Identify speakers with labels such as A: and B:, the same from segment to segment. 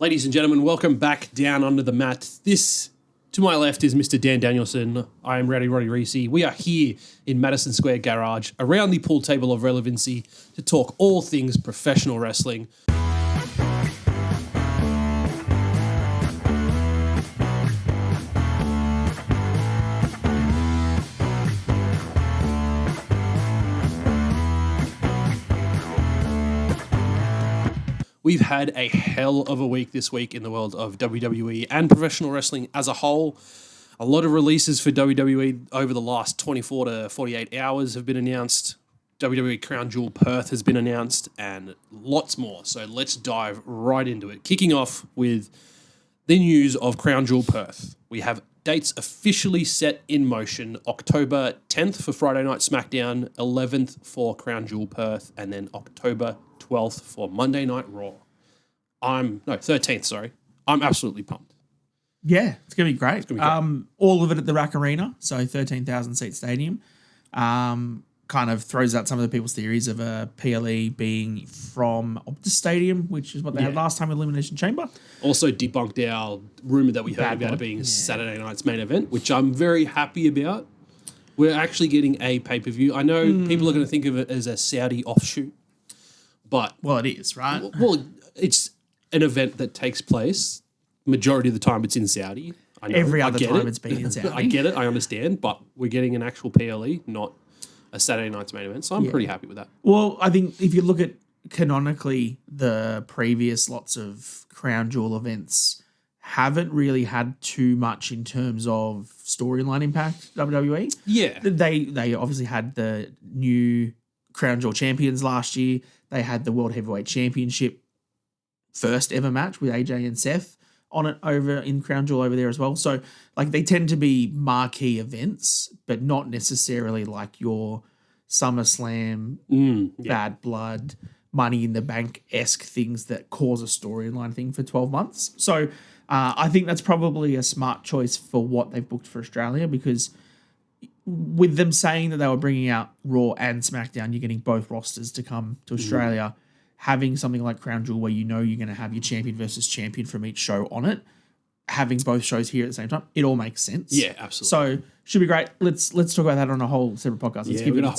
A: Ladies and gentlemen, welcome back down under the mat. This, to my left, is Mr. Dan Danielson. I am Rowdy Roddy Reece. We are here in Madison Square Garage, around the pool table of relevancy, to talk all things professional wrestling. We've had a hell of a week this week in the world of WWE and professional wrestling as a whole. A lot of releases for WWE over the last 24 to 48 hours have been announced. WWE Crown Jewel Perth has been announced and lots more. So let's dive right into it. Kicking off with the news of Crown Jewel Perth. We have dates officially set in motion. October 10th for Friday Night SmackDown, 11th for Crown Jewel Perth, and then October 12th for Monday Night Raw. 13th, sorry. I'm absolutely pumped.
B: Yeah, it's going to be great.
A: It's gonna be great.
B: All of it at the Rack Arena, so 13,000 seat stadium. Kind of throws out some of the people's theories of a PLE being from Optus Stadium, which is what they had last time with Elimination Chamber.
A: Also debunked our rumour that we heard about it being Saturday night's main event, which I'm very happy about. We're actually getting a pay-per-view. I know people are going to think of it as a Saudi offshoot, but...
B: Well, it is, right?
A: Well, it's an event that takes place. Majority of the time it's in Saudi. I know,
B: Every other time it's been in Saudi.
A: I get it, I understand, but we're getting an actual PLE, not a Saturday night's main event, so I'm pretty happy with that.
B: Well, I think if you look at canonically, the previous lots of Crown Jewel events haven't really had too much in terms of storyline impact, WWE.
A: Yeah.
B: They obviously had the new Crown Jewel champions last year. They had the World Heavyweight Championship first ever match with AJ and Seth on it over in Crown Jewel over there as well. So like they tend to be marquee events, but not necessarily like your SummerSlam, Bad Blood, Money in the Bank-esque things that cause a storyline thing for 12 months. So I think that's probably a smart choice for what they've booked for Australia, because with them saying that they were bringing out Raw and SmackDown, you're getting both rosters to come to Australia. Having something like Crown Jewel where you know you're going to have your champion versus champion from each show on it, having both shows here at the same time, it all makes sense.
A: Yeah, absolutely.
B: So should be great. Let's talk about that on a whole separate podcast.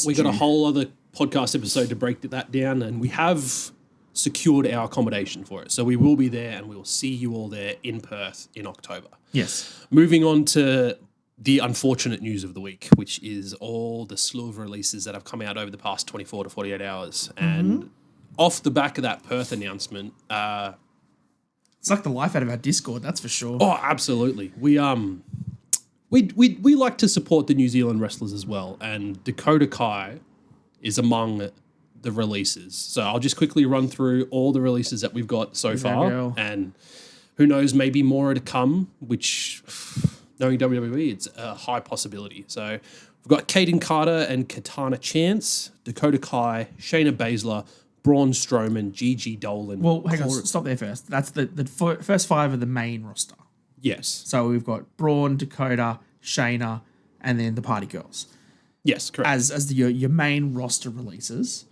A: We got a whole other podcast episode to break that down, and we have secured our accommodation for it. So we will be there, and we will see you all there in Perth in October.
B: Yes.
A: Moving on to the unfortunate news of the week, which is all the slew of releases that have come out over the past 24 to 48 hours. And off the back of that Perth announcement,
B: it's like the life out of our Discord, that's for sure.
A: Oh, absolutely. We like to support the New Zealand wrestlers as well, and Dakota Kai is among the releases. So I'll just quickly run through all the releases that we've got so far, and who knows, maybe more to come, which, knowing WWE, it's a high possibility. So we've got Kaden Carter and Katana Chance, Dakota Kai, Shayna Baszler, Braun Strowman, Gigi Dolin.
B: Well, hang on, stop there first. That's the first five of the main roster.
A: Yes.
B: So we've got Braun, Dakota, Shayna, and then the Party Girls.
A: Yes, correct.
B: As your main roster releases.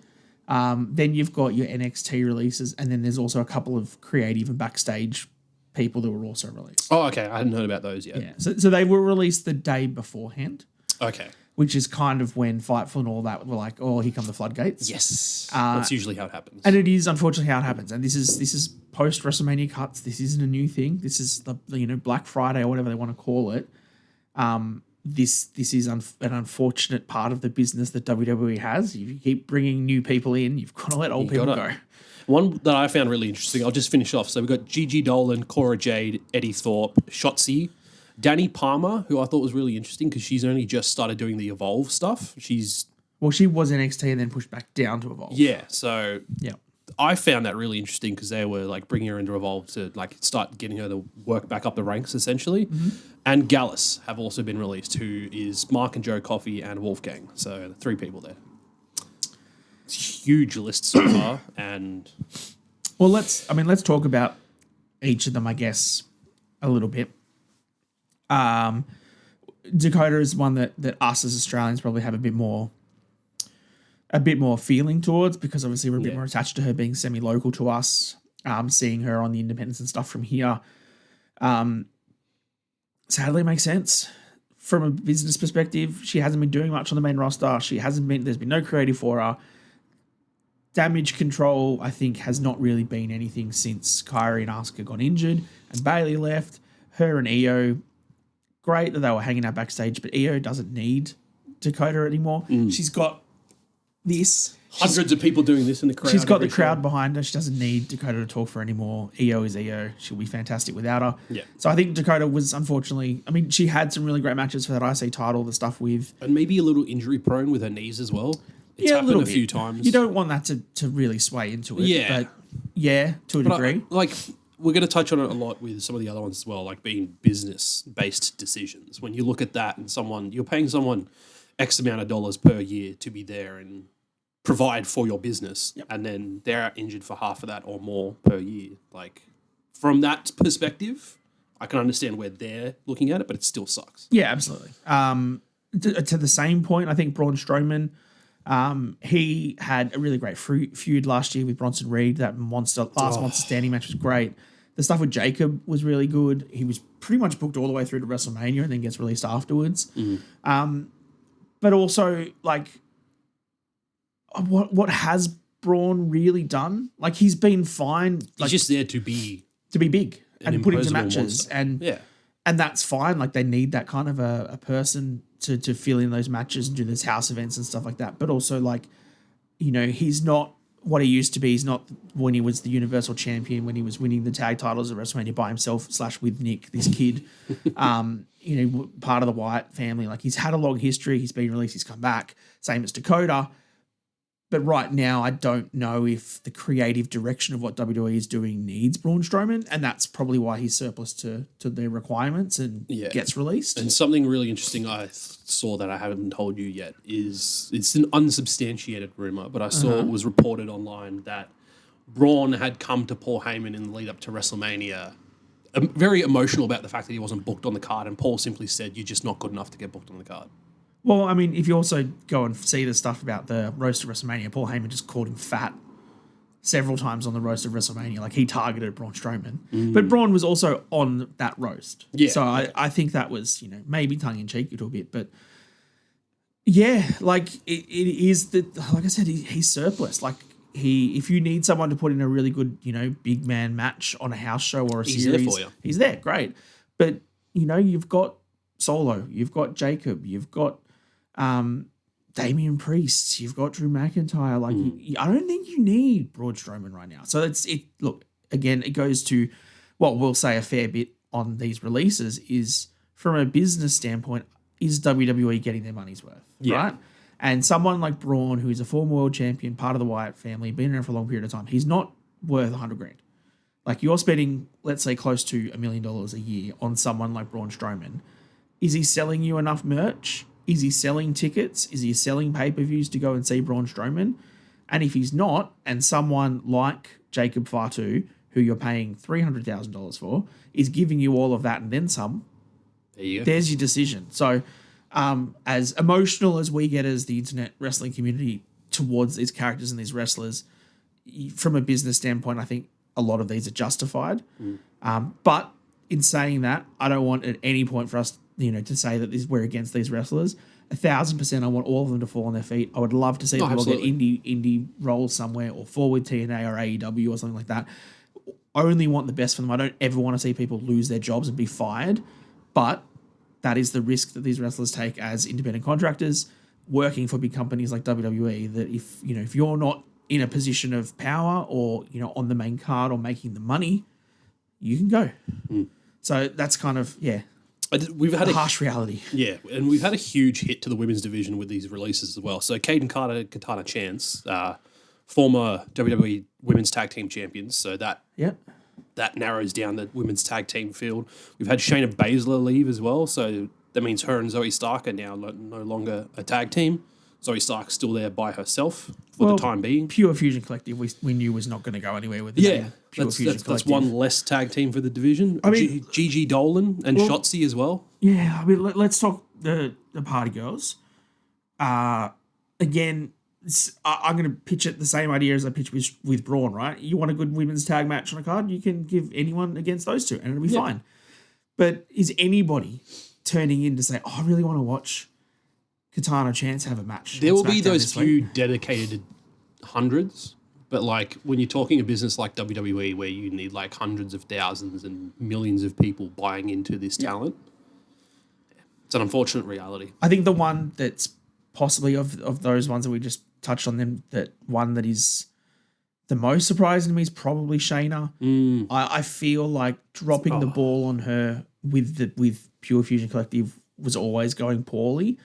B: Then you've got your NXT releases, and then there's also a couple of creative and backstage people that were also released.
A: Oh, okay. I hadn't heard about those yet.
B: Yeah. So they were released the day beforehand.
A: Okay.
B: Which is kind of when Fightful and all that were like, oh, here come the floodgates.
A: Yes. That's usually how it happens.
B: And it is unfortunately how it happens. And this is post WrestleMania cuts. This isn't a new thing. This is the Black Friday or whatever they want to call it. This is an unfortunate part of the business that WWE has. If you keep bringing new people in, you've got to let old people go.
A: One that I found really interesting, I'll just finish off. So we've got Gigi Dolin, Cora Jade, Eddie Thorpe, Shotzi, Danny Palmer, who I thought was really interesting because she's only just started doing the Evolve stuff. She was
B: NXT and then pushed back down to Evolve.
A: Yeah, so
B: yeah,
A: I found that really interesting because they were like bringing her into Evolve to like start getting her to work back up the ranks essentially. And Gallus have also been released, who is Mark and Joe Coffey and Wolfgang. So the three people there. It's a huge list so far, and
B: well, let's talk about each of them, I guess, a little bit. Dakota is one that us as Australians probably have a bit more feeling towards, because obviously we're a bit more attached to her being semi-local to us. seeing her on the independents and stuff from here. Sadly makes sense. From a business perspective, she hasn't been doing much on the main roster. There's been no creative for her. Damage control, I think, has not really been anything since Kairi and Asuka got injured and Bayley left. Her and Io, great that they were hanging out backstage, but Io doesn't need Dakota anymore. She's got this.
A: Hundreds of people doing this in the crowd.
B: She's got the crowd behind her. She doesn't need Dakota to talk for her anymore. Io is Io. She'll be fantastic without her.
A: Yeah.
B: So I think Dakota was unfortunately, I mean, she had some really great matches for that IC title, the stuff with.
A: And maybe a little injury prone with her knees as well. It's
B: Yeah,
A: happened a few times.
B: You don't want that to really sway into it.
A: Yeah.
B: But yeah, to a degree.
A: We're going to touch on it a lot with some of the other ones as well, like being business-based decisions. When you look at that and you're paying someone X amount of dollars per year to be there and provide for your business, and then they're injured for half of that or more per year. Like, from that perspective, I can understand where they're looking at it, but it still sucks.
B: Yeah, absolutely. To the same point, I think Braun Strowman, he had a really great feud last year with Bronson Reed. That Monster Standing match was great. The stuff with Jacob was really good. He was pretty much booked all the way through to WrestleMania and then gets released afterwards. But also, like, what has Braun really done? Like, he's been fine. Like,
A: He's just there to be
B: big and put into matches.
A: monster.
B: And that's fine. Like, they need that kind of a person to fill in those matches and do those house events and stuff like that. But also, like, you know, he's not what he used to be. He's not when he was the Universal Champion, when he was winning the tag titles at WrestleMania by himself / with Nick, this kid, you know, part of the Wyatt family. Like, he's had a long history. He's been released. He's come back. Same as Dakota. But right now, I don't know if the creative direction of what WWE is doing needs Braun Strowman, and that's probably why he's surplus to their requirements and gets released.
A: And something really interesting I saw that I haven't told you yet is it's an unsubstantiated rumor, but I saw it was reported online that Braun had come to Paul Heyman in the lead up to WrestleMania, very emotional about the fact that he wasn't booked on the card, and Paul simply said, "You're just not good enough to get booked on the card."
B: Well, I mean, if you also go and see the stuff about the roast of WrestleMania, Paul Heyman just called him fat several times on the roast of WrestleMania. Like, he targeted Braun Strowman. But Braun was also on that roast.
A: Yeah.
B: So I think that was, you know, maybe tongue-in-cheek a little bit. But, yeah, like, it is, like I said, he's surplus. Like, if you need someone to put in a really good, you know, big man match on a house show or a series.
A: He's there for you.
B: He's there, great. But, you know, you've got Solo, you've got Jacob, you've got Damian Priest, you've got Drew McIntyre. Like, I don't think you need Braun Strowman right now. So look, again, it goes to what we'll say a fair bit on these releases is, from a business standpoint, is WWE getting their money's worth, right? And someone like Braun, who is a former world champion, part of the Wyatt family, been around for a long period of time, he's not worth $100,000. Like, you're spending, let's say, close to $1 million a year on someone like Braun Strowman. Is he selling you enough merch? Is he selling tickets? Is he selling pay-per-views to go and see Braun Strowman? And if he's not, and someone like Jacob Fatu, who you're paying $300,000 for, is giving you all of that and then some, there's your decision. So as emotional as we get as the internet wrestling community towards these characters and these wrestlers, from a business standpoint, I think a lot of these are justified. But in saying that, I don't want at any point for us, you know, to say that we're against these wrestlers. 1,000%, I want all of them to fall on their feet. I would love to see them all get indie roles somewhere, or forward TNA or AEW or something like that. I only want the best for them. I don't ever want to see people lose their jobs and be fired. But that is the risk that these wrestlers take as independent contractors working for big companies like WWE. That if you're not in a position of power or, you know, on the main card or making the money, you can go. So that's kind of
A: we've had
B: a harsh reality.
A: Yeah, and we've had a huge hit to the women's division with these releases as well. So Kaden Carter, Katana Chance, former WWE Women's Tag Team Champions. So that narrows down the women's tag team field. We've had Shayna Baszler leave as well. So that means her and Zoe Stark are now no longer a tag team. Zoe Stark's still there by herself for the time being.
B: Pure Fusion Collective, we knew was not going to go anywhere with the name.
A: That's one less tag team for the division. I mean, Gigi Dolin and Shotzi as well.
B: Yeah, I mean, let's talk the Party Girls. Again, I'm going to pitch it the same idea as I pitched with Braun, right? You want a good women's tag match on a card, you can give anyone against those two and it'll be fine. But is anybody turning in to say, oh, I really want to watch Katana Chance have a match?
A: There will be those few dedicated hundreds, but like when you're talking a business like WWE where you need like hundreds of thousands and millions of people buying into this talent, it's an unfortunate reality. I
B: think the one that's possibly of those ones that we just touched on them, that one that is the most surprising to me is probably Shayna. I feel like dropping the ball on her with Pure Fusion Collective was always going poorly.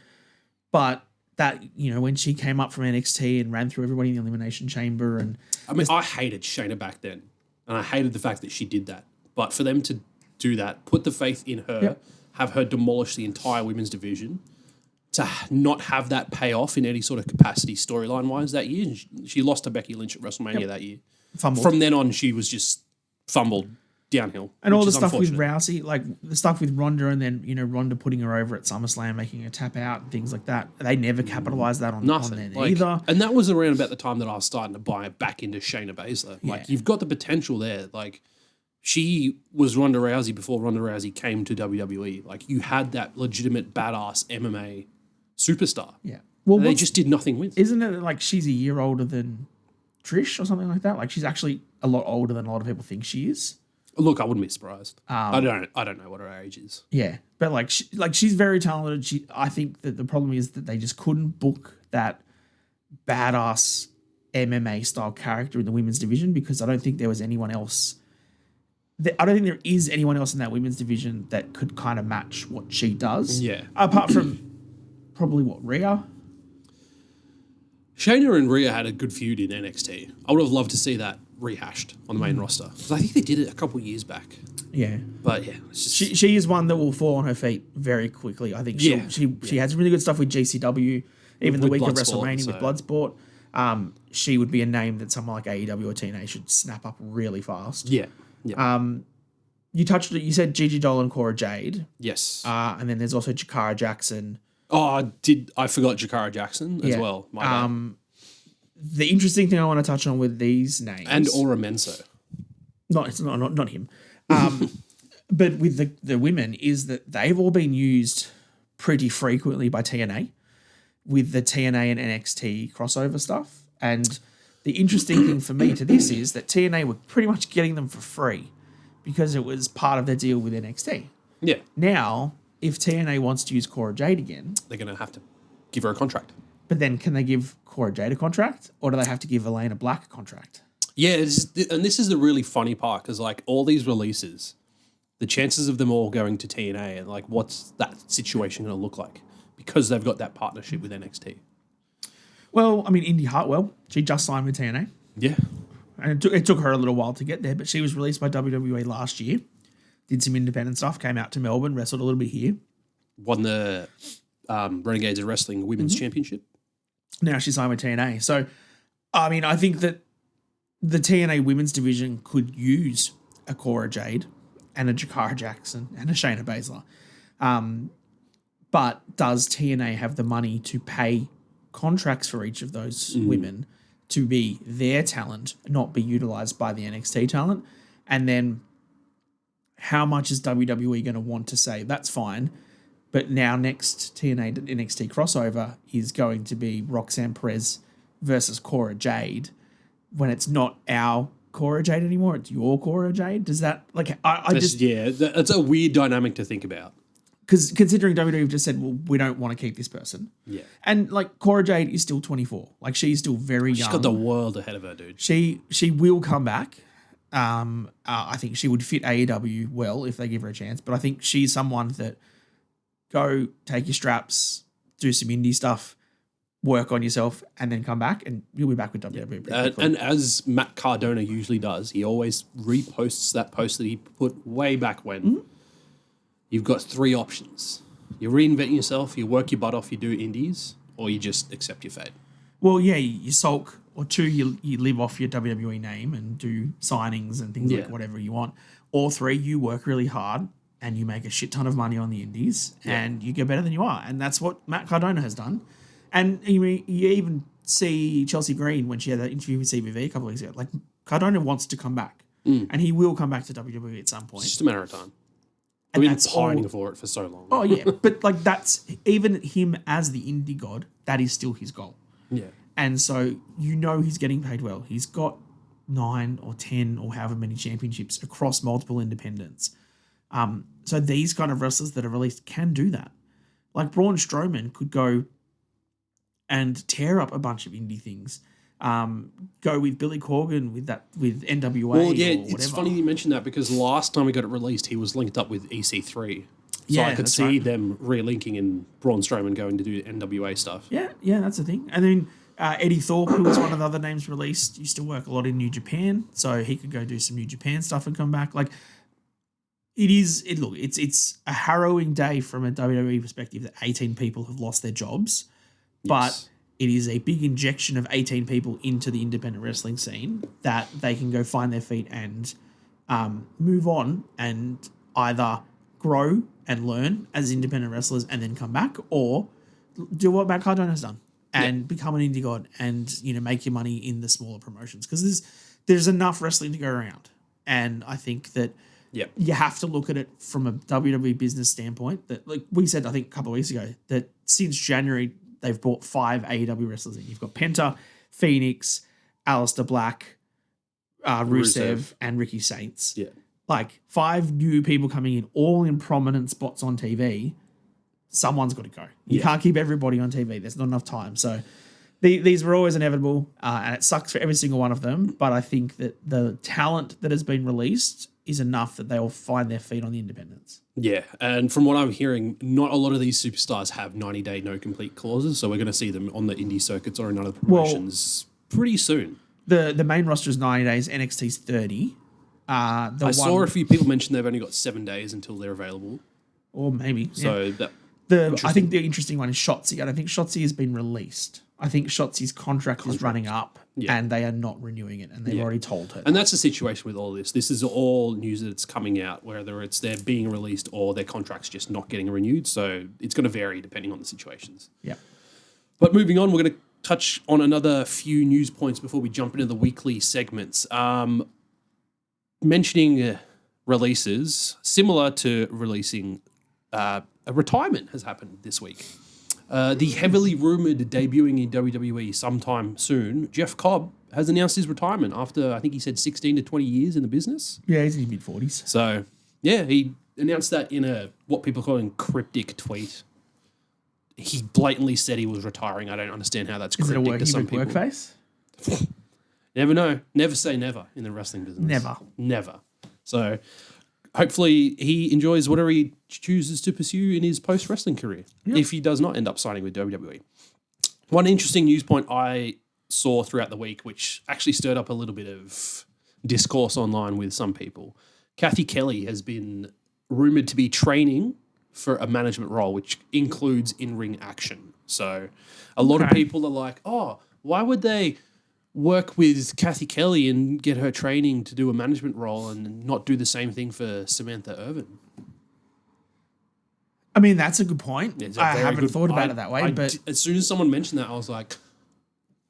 B: But that, when she came up from NXT and ran through everybody in the Elimination Chamber. And
A: I hated Shayna back then. And I hated the fact that she did that. But for them to do that, put the faith in her, have her demolish the entire women's division, to not have that pay off in any sort of capacity storyline-wise that year. She lost to Becky Lynch at WrestleMania that year.
B: Fumbled.
A: From then on, she was just fumbled downhill.
B: And all the stuff with Rousey, like the stuff with Ronda and then, Ronda putting her over at SummerSlam, making her tap out and things like that. They never capitalized that on
A: nothing
B: either.
A: And that was around about the time that I was starting to buy back into Shayna Baszler. Like, you've got the potential there. Like, she was Ronda Rousey before Ronda Rousey came to WWE. Like, you had that legitimate badass MMA superstar.
B: Yeah.
A: Well, they just did nothing with.
B: Isn't it like she's a year older than Trish or something like that? Like she's actually a lot older than a lot of people think she is.
A: Look, I wouldn't be surprised. I don't know what her age is.
B: Yeah, but she's very talented. I think that the problem is that they just couldn't book that badass MMA style character in the women's division because I don't think there was anyone else. I don't think there is anyone else in that women's division that could kind of match what she does.
A: Yeah.
B: Apart from probably Rhea.
A: Shayna and Rhea had a good feud in NXT. I would have loved to see that rehashed on the main roster. Because I think they did it a couple of years back.
B: Yeah.
A: But yeah. It's just...
B: She is one that will fall on her feet very quickly. I think she had some really good stuff with GCW. Even the week of WrestleMania with Bloodsport. She would be a name that someone like AEW or TNA should snap up really fast.
A: Yeah.
B: You touched it. You said Gigi Dolin, Cora Jade.
A: Yes.
B: And then there's also Jakara Jackson.
A: Oh, I forgot Jakara Jackson as well. My bad.
B: The interesting thing I want to touch on with these names
A: and Aura Menso.
B: It's not him. But with the women is that they've all been used pretty frequently by TNA with the TNA and NXT crossover stuff. And the interesting thing for me to this is that TNA were pretty much getting them for free because it was part of their deal with NXT.
A: Yeah.
B: Now, if TNA wants to use Cora Jade again,
A: they're going to have to give her a contract.
B: But then can they give Cora Jade a contract or do they have to give Elena Black a contract?
A: Yeah, and this is the really funny part because like all these releases, the chances of them all going to TNA and like what's that situation going to look like because they've got that partnership with NXT.
B: Well, I mean, Indy Hartwell, she just signed with TNA.
A: Yeah.
B: And it took her a little while to get there, but she was released by WWE last year, did some independent stuff, came out to Melbourne, wrestled a little bit here.
A: Won the Renegades of Wrestling Women's Championship.
B: Now she's signed with TNA. So, I mean, I think that the TNA women's division could use a Cora Jade and a Jakara Jackson and a Shayna Baszler. But does TNA have the money to pay contracts for each of those women to be their talent, not be utilized by the NXT talent? And then how much is WWE going to want to say, that's fine, but now next TNA to NXT crossover is going to be Roxanne Perez versus Cora Jade when it's not our Cora Jade anymore, it's your Cora Jade? Does that, like,
A: that's a weird dynamic to think about.
B: Because considering WWE just said, well, we don't want to keep this person.
A: Yeah.
B: And, like, Cora Jade is still 24. Like, she's still very young.
A: She's got the world ahead of her, dude.
B: She will come back. I think she would fit AEW well if they give her a chance. But I think she's someone that go take your straps, do some indie stuff, work on yourself, and then come back, and you'll be back with WWE.
A: And as Matt Cardona usually does, he always reposts that post that he put way back when. Mm-hmm. You've got three options. You reinvent yourself, you work your butt off, you do indies, or you just accept your fate.
B: Well, yeah, you sulk, or two, you live off your WWE name and do signings and things like whatever you want. Or three, you work really hard and you make a shit ton of money on the indies and you get better than you are. And that's what Matt Cardona has done. And you even see Chelsea Green when she had that interview with CBV a couple of weeks ago. Like, Cardona wants to come back. And he will come back to WWE at some point.
A: It's just a matter of time.
B: And
A: We've been pining for it for so long.
B: Oh, yeah. But, like, that's... Even him as the indie god, that is still his goal.
A: Yeah.
B: And so, he's getting paid well. He's got 9 or 10 or however many championships across multiple independents. So these kind of wrestlers that are released can do that. Like Braun Strowman could go and tear up a bunch of indie things. Go with Billy Corgan with NWA.
A: Well, yeah,
B: or whatever.
A: it's funny you mentioned that because last time we got it released, he was linked up with EC3. So
B: Yeah,
A: I could
B: that's
A: see
B: right.
A: them relinking and Braun Strowman going to do NWA stuff.
B: Yeah, that's the thing. And then Eddie Thorpe, who was one of the other names released, used to work a lot in New Japan, so he could go do some New Japan stuff and come back. Like, it's a harrowing day from a WWE perspective that 18 people have lost their jobs, but it is a big injection of 18 people into the independent wrestling scene that they can go find their feet and move on and either grow and learn as independent wrestlers and then come back, or do what Matt Cardona's done and become an indie god and make your money in the smaller promotions, because there's enough wrestling to go around. And I think that you have to look at it from a WWE business standpoint. That, like we said, I think a couple of weeks ago, that since January they've brought 5 AEW wrestlers in. You've got Penta, Phoenix, Aleister Black, Rusev, and Ricky Saints.
A: Yeah.
B: Like 5 new people coming in, all in prominent spots on TV. Someone's got to go. You can't keep everybody on TV. There's not enough time. So these were always inevitable, and it sucks for every single one of them. But I think that the talent that has been released is enough that they'll find their feet on the independents.
A: Yeah, and from what I'm hearing, not a lot of these superstars have 90-day no-complete clauses, so we're going to see them on the indie circuits or in other promotions pretty soon.
B: The main roster is 90 days, NXT's 30.
A: I saw a few people mention they've only got 7 days until they're available.
B: Or maybe.
A: So
B: I think the interesting one is Shotzi. I don't think Shotzi has been released. I think Shotzi's contract is running up and they are not renewing it, and they've already told her.
A: And that's the situation with all this. This is all news that's coming out, whether it's they're being released or their contract's just not getting renewed. So it's going to vary depending on the situations.
B: Yeah.
A: But moving on, we're going to touch on another few news points before we jump into the weekly segments. Mentioning releases, similar to releasing a retirement has happened this week. The heavily rumoured debuting in WWE sometime soon, Jeff Cobb has announced his retirement after, I think he said 16 to 20 years in the business.
B: Yeah, he's in his mid-40s.
A: So, yeah, he announced that in a what people call a cryptic tweet. He blatantly said he was retiring. I don't understand how that's cryptic to some people.
B: Work face?
A: Never know. Never say never in the wrestling business. Never. So hopefully he enjoys whatever he chooses to pursue in his post-wrestling career, if he does not end up signing with WWE. One interesting news point I saw throughout the week, which actually stirred up a little bit of discourse online with some people. Kathy Kelly has been rumoured to be training for a management role, which includes in-ring action. So a lot of people are like, oh, why would they work with Kathy Kelly and get her training to do a management role and not do the same thing for Samantha Irvin?
B: I mean, that's a good point. I haven't
A: thought
B: about it that way, but
A: as soon as someone mentioned that, I was like,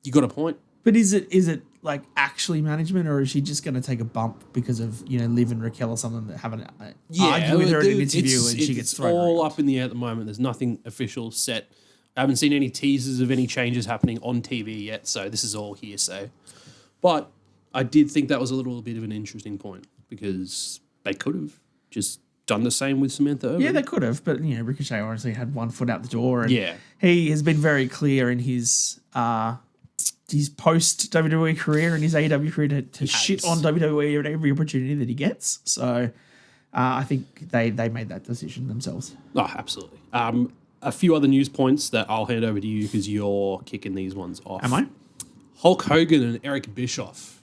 A: you got a point.
B: But is it like actually management, or is she just going to take a bump because of Liv and Raquel or something that haven't argue with her in an interview and she gets thrown?
A: It's all
B: around.
A: up in the air at the moment. There's nothing official set. I haven't seen any teasers of any changes happening on TV yet, so this is all hearsay. But I did think that was a little bit of an interesting point because they could have just done the same with Samantha Irvin.
B: Yeah, they could have, but Ricochet honestly had one foot out the door, and he has been very clear in his post WWE career and his AEW career to shit on WWE at every opportunity that he gets. So I think they made that decision themselves.
A: Oh, absolutely. A few other news points that I'll hand over to you because you're kicking these ones off.
B: Am I?
A: Hulk Hogan and Eric Bischoff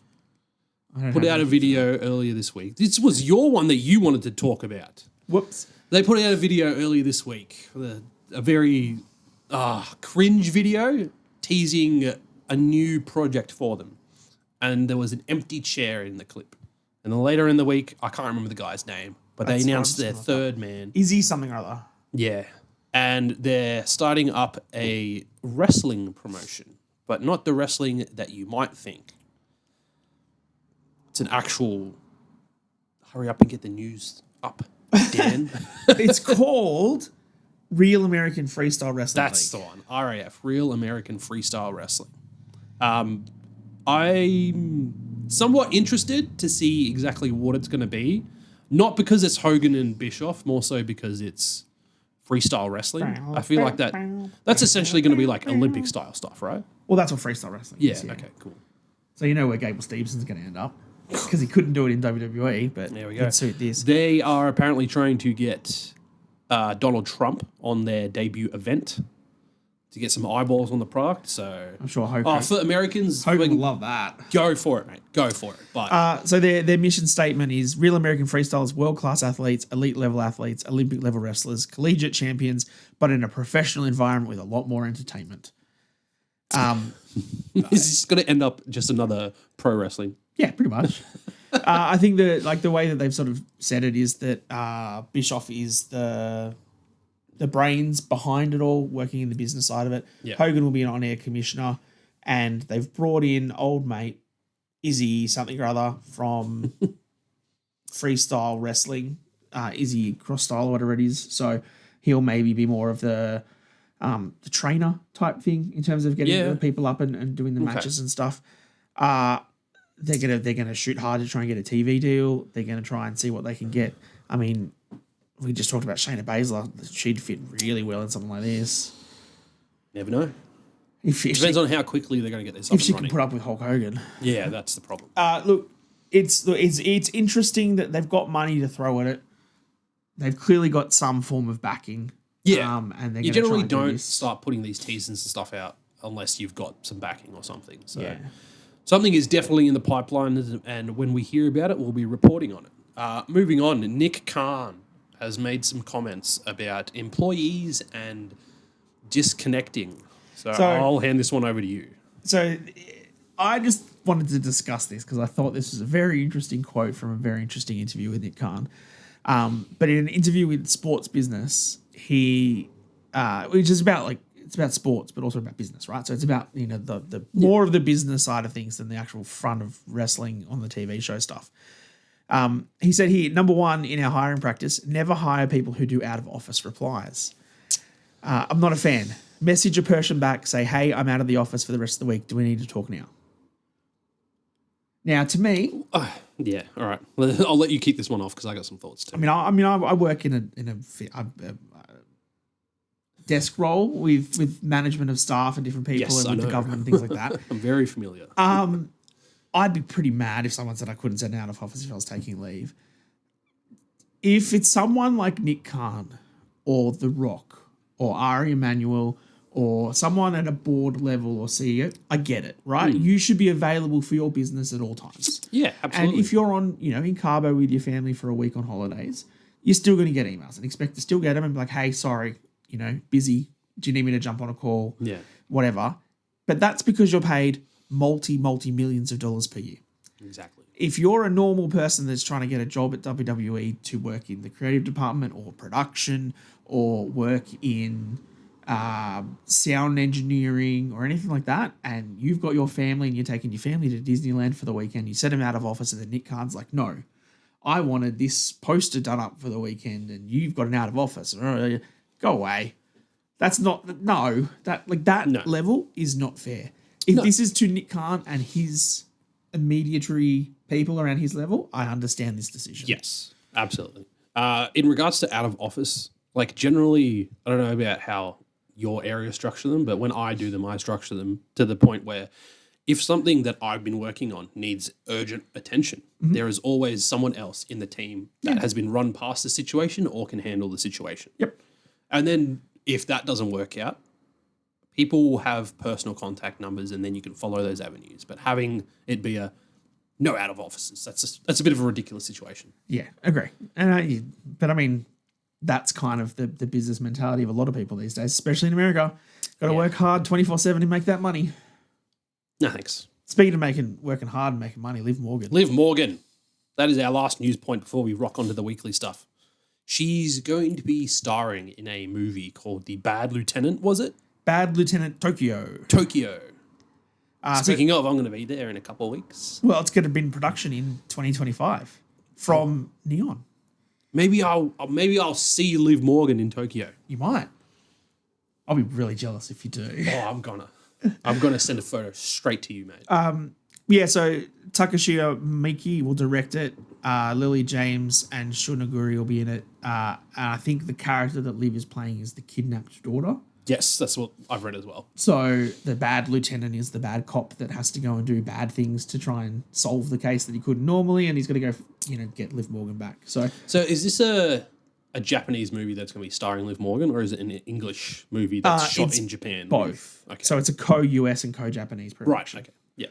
A: put out a video earlier this week. This was your one that you wanted to talk about.
B: Whoops.
A: They put out a video earlier this week, a very cringe video teasing a new project for them. And there was an empty chair in the clip. And then later in the week, I can't remember the guy's name, but they announced their third man.
B: Izzy something or other.
A: Yeah. And they're starting up a wrestling promotion but not the wrestling that you might think. It's an actual... Hurry up and get the news up, Dan.
B: It's called Real American Freestyle Wrestling
A: That's
B: League.
A: the one. RAF, Real American Freestyle Wrestling. I'm somewhat interested to see exactly what it's going to be. Not because it's Hogan and Bischoff, more so because it's freestyle wrestling. I feel like that's essentially going to be like Olympic style stuff, right?
B: Well, that's what freestyle wrestling is.
A: Yeah, okay, cool.
B: So you know where Gable Stevenson's going to end up. Because he couldn't do it in WWE, but
A: There we
B: he
A: go.
B: can suit this.
A: They are apparently trying to get Donald Trump on their debut event to get some eyeballs on the product. So
B: I'm sure Hogan,
A: for Americans,
B: Hogan will love that.
A: go for it, mate. Go for it. But
B: So their mission statement is Real American Freestyle is world-class athletes, elite-level athletes, Olympic-level wrestlers, collegiate champions, but in a professional environment with a lot more entertainment.
A: it's going to end up just another pro wrestling.
B: Yeah, pretty much. I think the way that they've sort of said it is that Bischoff is the brains behind it all, working in the business side of it.
A: Yeah.
B: Hogan will be an on-air commissioner, and they've brought in old mate Izzy something or other from freestyle wrestling, Izzy Cross Style or whatever it is. So he'll maybe be more of the trainer type thing in terms of getting the people up and doing the matches and stuff. They're gonna shoot hard to try and get a TV deal. They're gonna try and see what they can get. I mean, we just talked about Shayna Baszler. She'd fit really well in something like this.
A: Never know.
B: If
A: Depends on how quickly they're going to get this up
B: if
A: and
B: she
A: running.
B: can put up with Hulk Hogan.
A: Yeah, that's the problem.
B: Look, it's interesting that they've got money to throw at it. They've clearly got some form of backing.
A: Yeah,
B: and
A: you generally don't
B: this.
A: start putting these teasers and stuff out unless you've got some backing or something. So
B: Yeah.
A: something is definitely in the pipeline, and when we hear about it, we'll be reporting on it. Moving on, Nick Khan has made some comments about employees and disconnecting. So I'll hand this one over to you.
B: So I just wanted to discuss this because I thought this was a very interesting quote from a very interesting interview with Nick Khan. But in an interview with Sports Business, he, which is about it's about sports, but also about business, right? So it's about, the more of the business side of things than the actual front of wrestling on the TV show stuff. He said here, number one in our hiring practice, never hire people who do out of office replies. I'm not a fan. Message a person back, say, hey, I'm out of the office for the rest of the week. Do we need to talk now? Now, to me,
A: Yeah, all right. I'll let you kick this one off because I got some thoughts too.
B: I work in a desk role with management of staff and different people
A: Yes,
B: and
A: I
B: with the
A: know.
B: government and things like that.
A: I'm very familiar.
B: I'd be pretty mad if someone said I couldn't send out of office if I was taking leave. If it's someone like Nick Khan or The Rock or Ari Emanuel or someone at a board level or CEO, I get it, right? You should be available for your business at all times.
A: Yeah, absolutely.
B: And if you're on, in Cabo with your family for a week on holidays, you're still going to get emails and expect to still get them and be like, hey, sorry, busy. Do you need me to jump on a call?
A: Yeah.
B: Whatever. But that's because you're paid multi-millions of dollars per year.
A: Exactly.
B: If you're a normal person that's trying to get a job at WWE to work in the creative department or production or work in sound engineering or anything like that, and you've got your family and you're taking your family to Disneyland for the weekend, you set them out of office and then Nick Khan's like, no, I wanted this poster done up for the weekend and you've got an out of office. Go away. That's not, level is not fair. If this is to Nick Khan and his immediatary people around his level, I understand this decision.
A: Yes, absolutely. In regards to out of office, generally, I don't know about how your area structure them, but when I do them, I structure them to the point where if something that I've been working on needs urgent attention, there is always someone else in the team that has been run past the situation or can handle the situation.
B: Yep.
A: And then if that doesn't work out, people will have personal contact numbers and then you can follow those avenues. But having it be no out of offices, that's a bit of a ridiculous situation.
B: Yeah, agree. And that's kind of the business mentality of a lot of people these days, especially in America. Got to work hard 24/7 to make that money.
A: No, thanks.
B: Speaking of working hard and making money, Liv Morgan.
A: Liv Morgan. That is our last news point before we rock onto the weekly stuff. She's going to be starring in a movie called The Bad Lieutenant, was it?
B: Bad Lieutenant Tokyo.
A: Tokyo. Speaking of, I'm going to be there in a couple of weeks.
B: Well, it's going to be in production in 2025 from Neon.
A: Maybe I'll see Liv Morgan in Tokyo.
B: You might. I'll be really jealous if you do.
A: Oh, I'm gonna send a photo straight to you, mate.
B: Yeah, so Takashita Miki will direct it. Lily James and Shunaguri will be in it. And I think the character that Liv is playing is the kidnapped daughter.
A: Yes, that's what I've read as well.
B: So the bad lieutenant is the bad cop that has to go and do bad things to try and solve the case that he couldn't normally, and he's going to go, get Liv Morgan back. So
A: is this a Japanese movie that's going to be starring Liv Morgan, or is it an English movie that's shot in Japan?
B: Both. Okay. So it's a co-US and co-Japanese production.
A: Right. Okay. Yeah.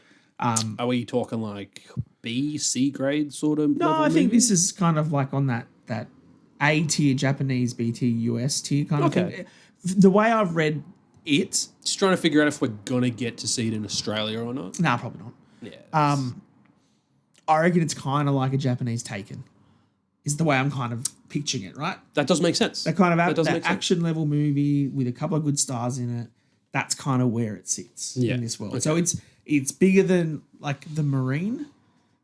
A: Are we talking like B, C grade sort of?
B: No, I think this is kind of like on that A tier Japanese, B tier US tier kind of thing. The way I've read it,
A: just trying to figure out if we're gonna get to see it in Australia or not.
B: Nah, probably not.
A: Yeah.
B: I reckon it's kind of like a Japanese Taken, is the way I'm kind of pitching it. Right.
A: That does make sense.
B: That kind of that action level movie with a couple of good stars in it. That's kind of where it sits in this world. Okay. So it's bigger than like the Marine,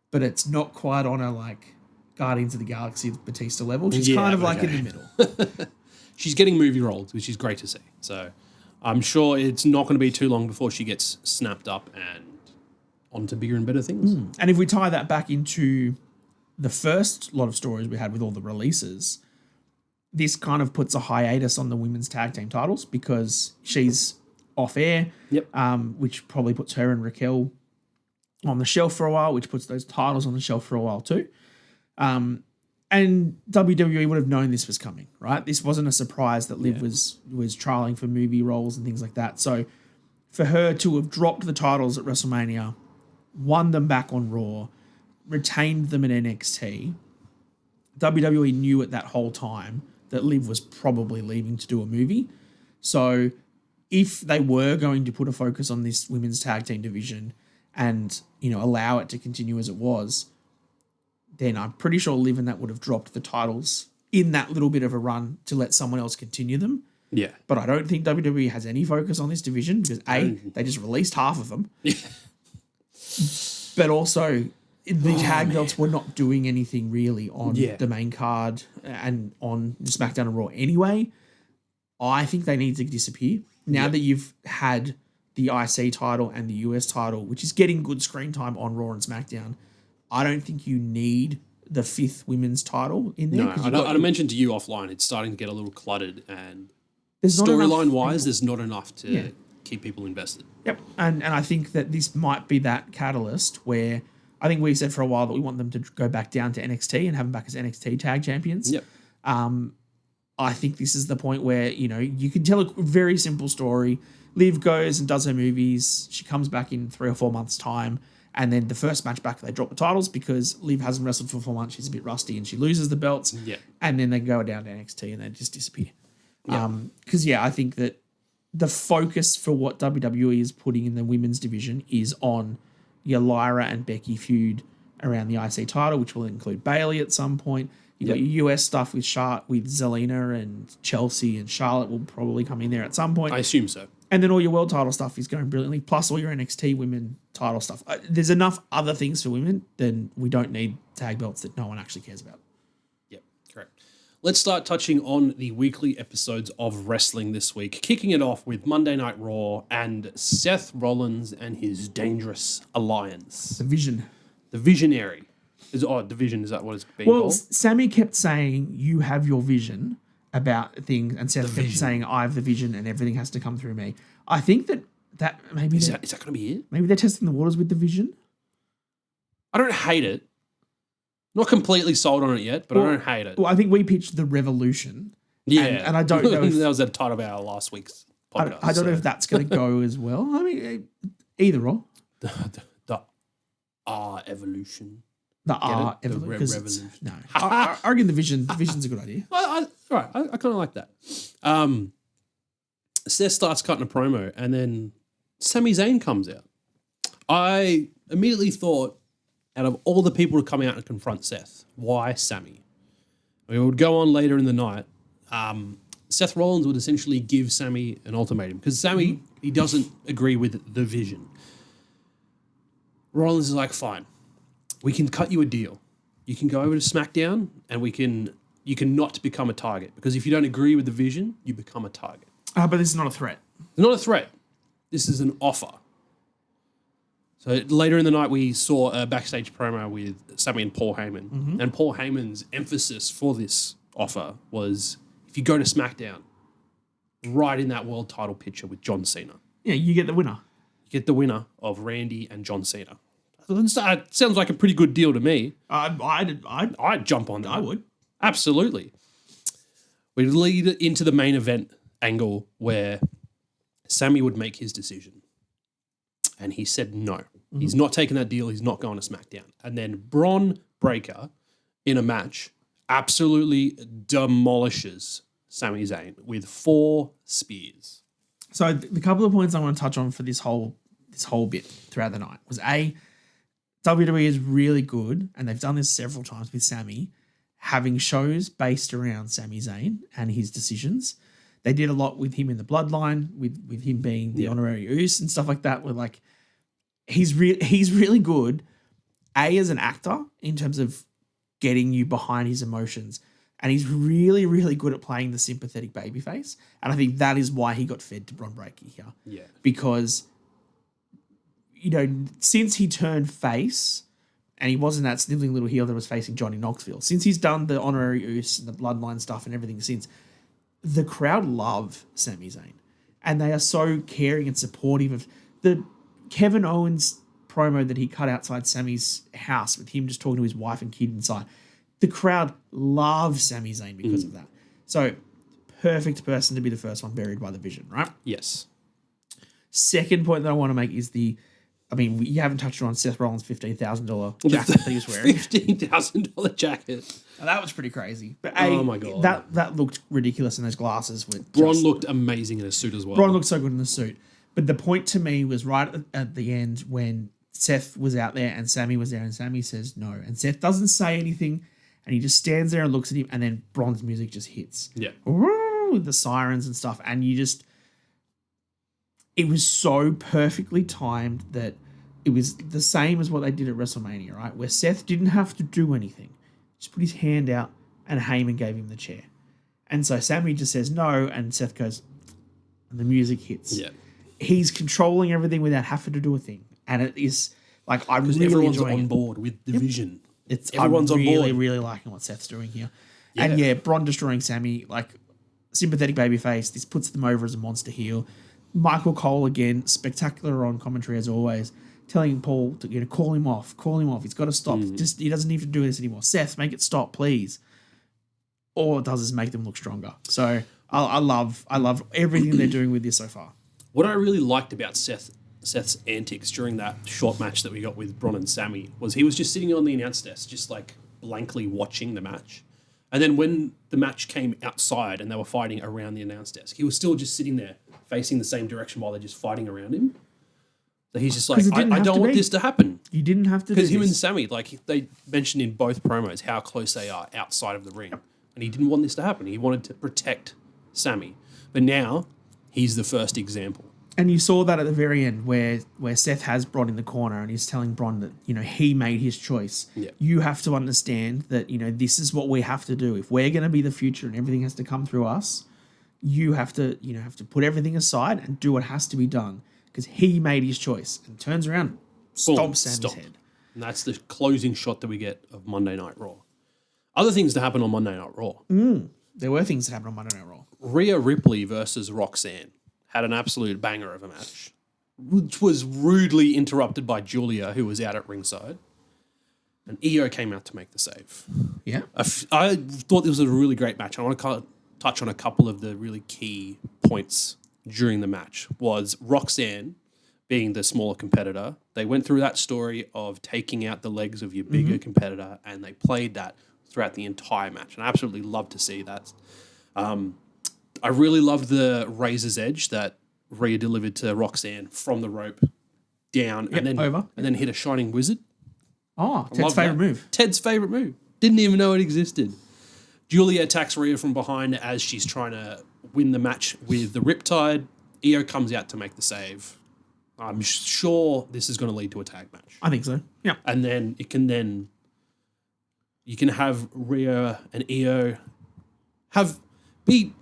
B: but it's not quite on a like Guardians of the Galaxy Batista level. She's kind of like in the middle.
A: She's getting movie roles, which is great to see. So I'm sure it's not going to be too long before she gets snapped up and onto bigger and better things.
B: And if we tie that back into the first lot of stories we had with all the releases, this kind of puts a hiatus on the women's tag team titles because she's off air, which probably puts her and Raquel on the shelf for a while, which puts those titles on the shelf for a while too. And WWE would have known this was coming, right? This wasn't a surprise that Liv was trialing for movie roles and things like that. So for her to have dropped the titles at WrestleMania, won them back on Raw, retained them in NXT, WWE knew at that whole time that Liv was probably leaving to do a movie. So if they were going to put a focus on this women's tag team division and, allow it to continue as it was, then I'm pretty sure Liv and that would have dropped the titles in that little bit of a run to let someone else continue them.
A: Yeah.
B: But I don't think WWE has any focus on this division because they just released half of them.
A: Yeah.
B: But also the tag belts were not doing anything really on the main card and on SmackDown and Raw anyway. I think they need to disappear. Now that you've had the IC title and the US title, which is getting good screen time on Raw and SmackDown, I don't think you need the fifth women's title in there.
A: No, I mentioned to you offline, it's starting to get a little cluttered and storyline-wise, there's not enough to keep people invested.
B: Yep, and I think that this might be that catalyst where I think we said for a while that we want them to go back down to NXT and have them back as NXT tag champions.
A: Yep.
B: I think this is the point where, you can tell a very simple story. Liv goes and does her movies. She comes back in 3 or 4 months' time. And then the first match back, they drop the titles because Liv hasn't wrestled for 4 months. She's a bit rusty and she loses the belts.
A: Yeah.
B: And then they go down to NXT and they just disappear.
A: Yeah.
B: Because, I think that the focus for what WWE is putting in the women's division is on your Lyra and Becky feud around the IC title, which will include Bayley at some point. You've got your US stuff with Zelina and Chelsea, and Charlotte will probably come in there at some point.
A: I assume so.
B: And then all your world title stuff is going brilliantly, plus all your NXT women title stuff. There's enough other things for women, then we don't need tag belts that no one actually cares about.
A: Yep, correct. Let's start touching on the weekly episodes of wrestling this week, kicking it off with Monday Night Raw and Seth Rollins and his Dangerous Alliance.
B: The Vision.
A: The Visionary. Division, is that what it's being called? Well,
B: Sammy kept saying, you have your vision about things, and Seth kept saying, I have the vision and everything has to come through me. I think that maybe... Is that
A: going to be it?
B: Maybe they're testing the waters with the vision?
A: I don't hate it. Not completely sold on it yet, but I don't hate it.
B: Well, I think we pitched the Revolution.
A: Yeah.
B: And I don't know if...
A: that was the title of our last week's podcast.
B: I don't know if that's going to go as well. I mean, either or.
A: The evolution.
B: The evolution. No. I reckon the vision's a good idea.
A: All right. I kind of like that. Seth starts cutting a promo and then Sami Zayn comes out. I immediately thought, out of all the people to come out and confront Seth, why Sami? We would go on later in the night. Seth Rollins would essentially give Sami an ultimatum because Sami, he doesn't agree with the vision. Rollins is like, fine, we can cut you a deal. You can go over to SmackDown and you can not become a target, because if you don't agree with the vision, you become a target.
B: But this is not a threat.
A: It's not a threat. This is an offer. So later in the night, we saw a backstage promo with Sami and Paul Heyman.
B: Mm-hmm.
A: And Paul Heyman's emphasis for this offer was, if you go to SmackDown, right in that world title picture with John Cena.
B: Yeah, you get the winner.
A: You get the winner of Randy and John Cena. That sounds like a pretty good deal to me.
B: I'd
A: jump on that.
B: I would.
A: Absolutely. We lead into the main event angle where Sami would make his decision. And he said no. Mm-hmm. He's not taking that deal. He's not going to SmackDown. And then Braun Breaker, in a match, absolutely demolishes Sami Zayn with 4 spears.
B: So the couple of points I want to touch on for this whole bit throughout the night was WWE is really good, and they've done this several times with Sami, having shows based around Sami Zayn and his decisions. They did a lot with him in the Bloodline, with him being the honorary Uce and stuff like that. Where like he's really good, as an actor in terms of getting you behind his emotions, and he's really, really good at playing the sympathetic babyface. And I think that is why he got fed to Braun Breaker here.
A: Yeah,
B: because since he turned face, and he wasn't that sniveling little heel that was facing Johnny Knoxville, since he's done the honorary Uce and the Bloodline stuff and everything since, the crowd love Sami Zayn. And they are so caring and supportive of the Kevin Owens promo that he cut outside Sami's house with him just talking to his wife and kid inside. The crowd loves Sami Zayn because of that. So, perfect person to be the first one buried by the vision, right?
A: Yes.
B: Second point that I want to make is you haven't touched on Seth Rollins' $15,000 jacket that he was wearing.
A: $15,000 jacket.
B: Now, that was pretty crazy. But
A: oh my God.
B: That looked ridiculous, and those glasses were
A: Braun looked amazing in a suit as well.
B: Braun looked so good in the suit. But the point to me was right at the end when Seth was out there and Sami was there, and Sami says no. And Seth doesn't say anything, and he just stands there and looks at him, and then Braun's music just hits.
A: Yeah.
B: With the sirens and stuff. And it was so perfectly timed that it was the same as what they did at WrestleMania, right? Where Seth didn't have to do anything. Just put his hand out, and Heyman gave him the chair. And so Sami just says no, and Seth goes, and the music hits.
A: Yeah.
B: He's controlling everything without having to do a thing. And it is, like, I'm really
A: everyone's
B: enjoying
A: on board with the vision.
B: Everyone's on board.
A: really
B: liking what Seth's doing here.
A: Yeah.
B: And Braun destroying Sami, like, sympathetic babyface. This puts them over as a monster heel. Michael Cole, again, spectacular on commentary as always, telling Paul to call him off. He's got to stop. He doesn't need to do this anymore. Seth, make it stop, please. All it does is make them look stronger. So I love everything they're doing with this so far.
A: What I really liked about Seth's antics during that short match that we got with Braun and Sami was he was just sitting on the announce desk, just like blankly watching the match. And then when the match came outside and they were fighting around the announce desk, he was still just sitting there facing the same direction while they're just fighting around him. So he's just like, I don't want this to happen.
B: You didn't have to do this.
A: Because him and Sami, like they mentioned in both promos how close they are outside of the ring. Yep. And he didn't want this to happen. He wanted to protect Sami. But now he's the first example.
B: And you saw that at the very end where Seth has Braun in the corner and he's telling Braun that, he made his choice.
A: Yeah.
B: You have to understand that, this is what we have to do. If we're going to be the future and everything has to come through us, you have to put everything aside and do what has to be done because he made his choice and turns around, stomps Sami's head.
A: And that's the closing shot that we get of Monday Night Raw. Other things to happen on Monday Night Raw.
B: There were things that happened on Monday Night Raw.
A: Rhea Ripley versus Roxanne had an absolute banger of a match, which was rudely interrupted by Julia, who was out at ringside. And Io came out to make the save.
B: Yeah.
A: I thought this was a really great match. I want to touch on a couple of the really key points during the match. Was Roxanne being the smaller competitor. They went through that story of taking out the legs of your bigger competitor, and they played that throughout the entire match. And I absolutely love to see that. I really loved the razor's edge that Rhea delivered to Roxanne from the rope down and then
B: over.
A: And then hit a Shining Wizard.
B: Oh, Ted's favourite move.
A: Ted's favourite move. Didn't even know it existed. Julia attacks Rhea from behind as she's trying to win the match with the Riptide. Io comes out to make the save. I'm sure this is going to lead to a tag match.
B: I think so. Yeah.
A: And then you can have Rhea and Io be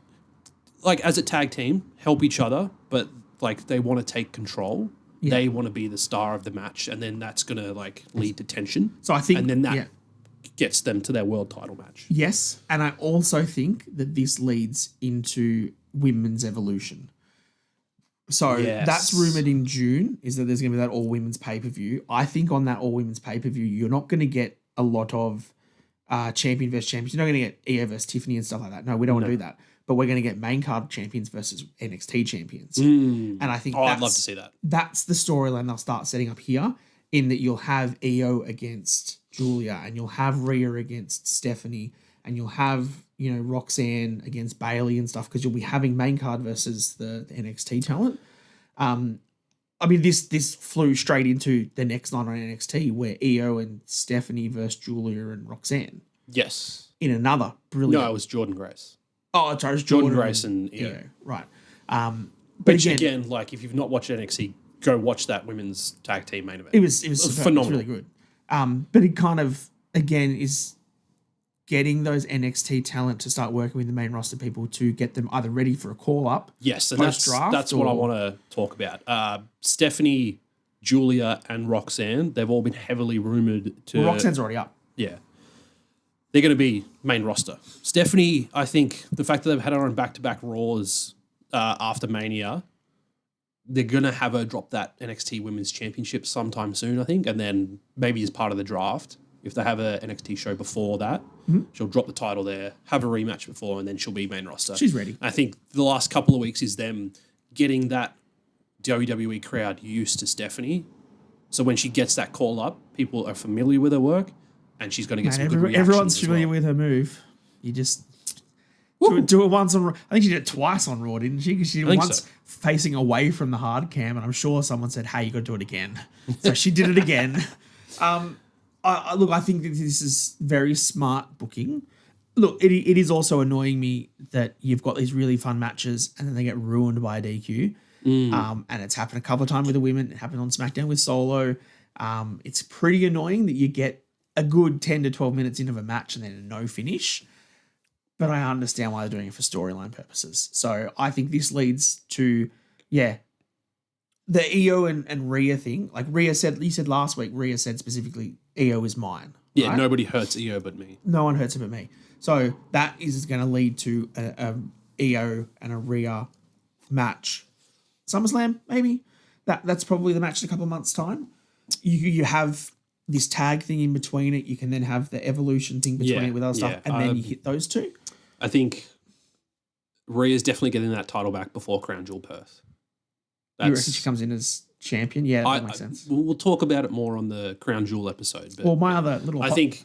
A: like as a tag team, help each other, but like they want to take control. Yeah. They want to be the star of the match, and then that's going to like lead to tension.
B: So I think,
A: and then that gets them to their world title match.
B: Yes, and I also think that this leads into women's evolution. So that's rumored in June, is that there's going to be that all-women's pay-per-view. I think on that all-women's pay-per-view, you're not going to get a lot of champion versus champions. You're not going to get Io versus Tiffany and stuff like that. No, we don't want to do that. But we're going to get main card champions versus NXT champions. And I think
A: I'd love to see that.
B: That's the storyline they'll start setting up here, in that you'll have Io against Julia, and you'll have Rhea against Stephanie, and you'll have, you know, Roxanne against Bailey and stuff, because you'll be having main card versus the NXT talent. I mean, this flew straight into the next night on NXT, where Io and Stephanie versus Julia and Roxanne.
A: Yes.
B: In another brilliant...
A: No, it was Jordan Grace.
B: Oh, sorry, it was
A: Jordan Grace and Io.
B: Right.
A: But again, like, if you've not watched NXT, go watch that women's tag team main event.
B: It was phenomenal. It was really good. But it kind of, again, is getting those NXT talent to start working with the main roster people to get them either ready for a call-up.
A: Yes, and that's what I want to talk about. Stephanie, Julia, and Roxanne, they've all been heavily rumoured to...
B: Well, Roxanne's already up.
A: Yeah. They're going to be main roster. Stephanie, I think the fact that they've had her on back-to-back Raws after Mania, they're going to have her drop that NXT Women's Championship sometime soon, I think, and then maybe as part of the draft, if they have a NXT show before that, she'll drop the title there, have a rematch before, and then she'll be main roster.
B: She's ready.
A: I think the last couple of weeks is them getting that WWE crowd used to Stephanie. So when she gets that call up, people are familiar with her work, and she's going to get some good reactions.
B: Everyone's familiar with her move. You just do it once on Raw. I think she did it twice on Raw, didn't she? Because she did it once facing away from the hard cam, and I'm sure someone said, hey, you got to do it again. So she did it again. Look, I think that this is very smart booking. Look, it is also annoying me that you've got these really fun matches and then they get ruined by a DQ. And it's happened a couple of times with the women. It happened on SmackDown with Solo. It's pretty annoying that you get a good 10 to 12 minutes into a match and then a no finish. But I understand why they're doing it for storyline purposes. So I think this leads to, the Io and Rhea thing. Like you said last week, Rhea said specifically, Io is mine.
A: Yeah,
B: right?
A: Nobody hurts Io but me.
B: No one hurts him but me. So that is going to lead to a Io and a Rhea match. SummerSlam, maybe. That's probably the match in a couple of months' time. You have this tag thing in between it. You can then have the evolution thing between it with other stuff, and then you hit those two.
A: I think Rhea's definitely getting that title back before Crown Jewel Perth.
B: You reckon she comes in as champion? Yeah, that makes sense.
A: We'll talk about it more on the Crown Jewel episode. But
B: my other little...
A: I think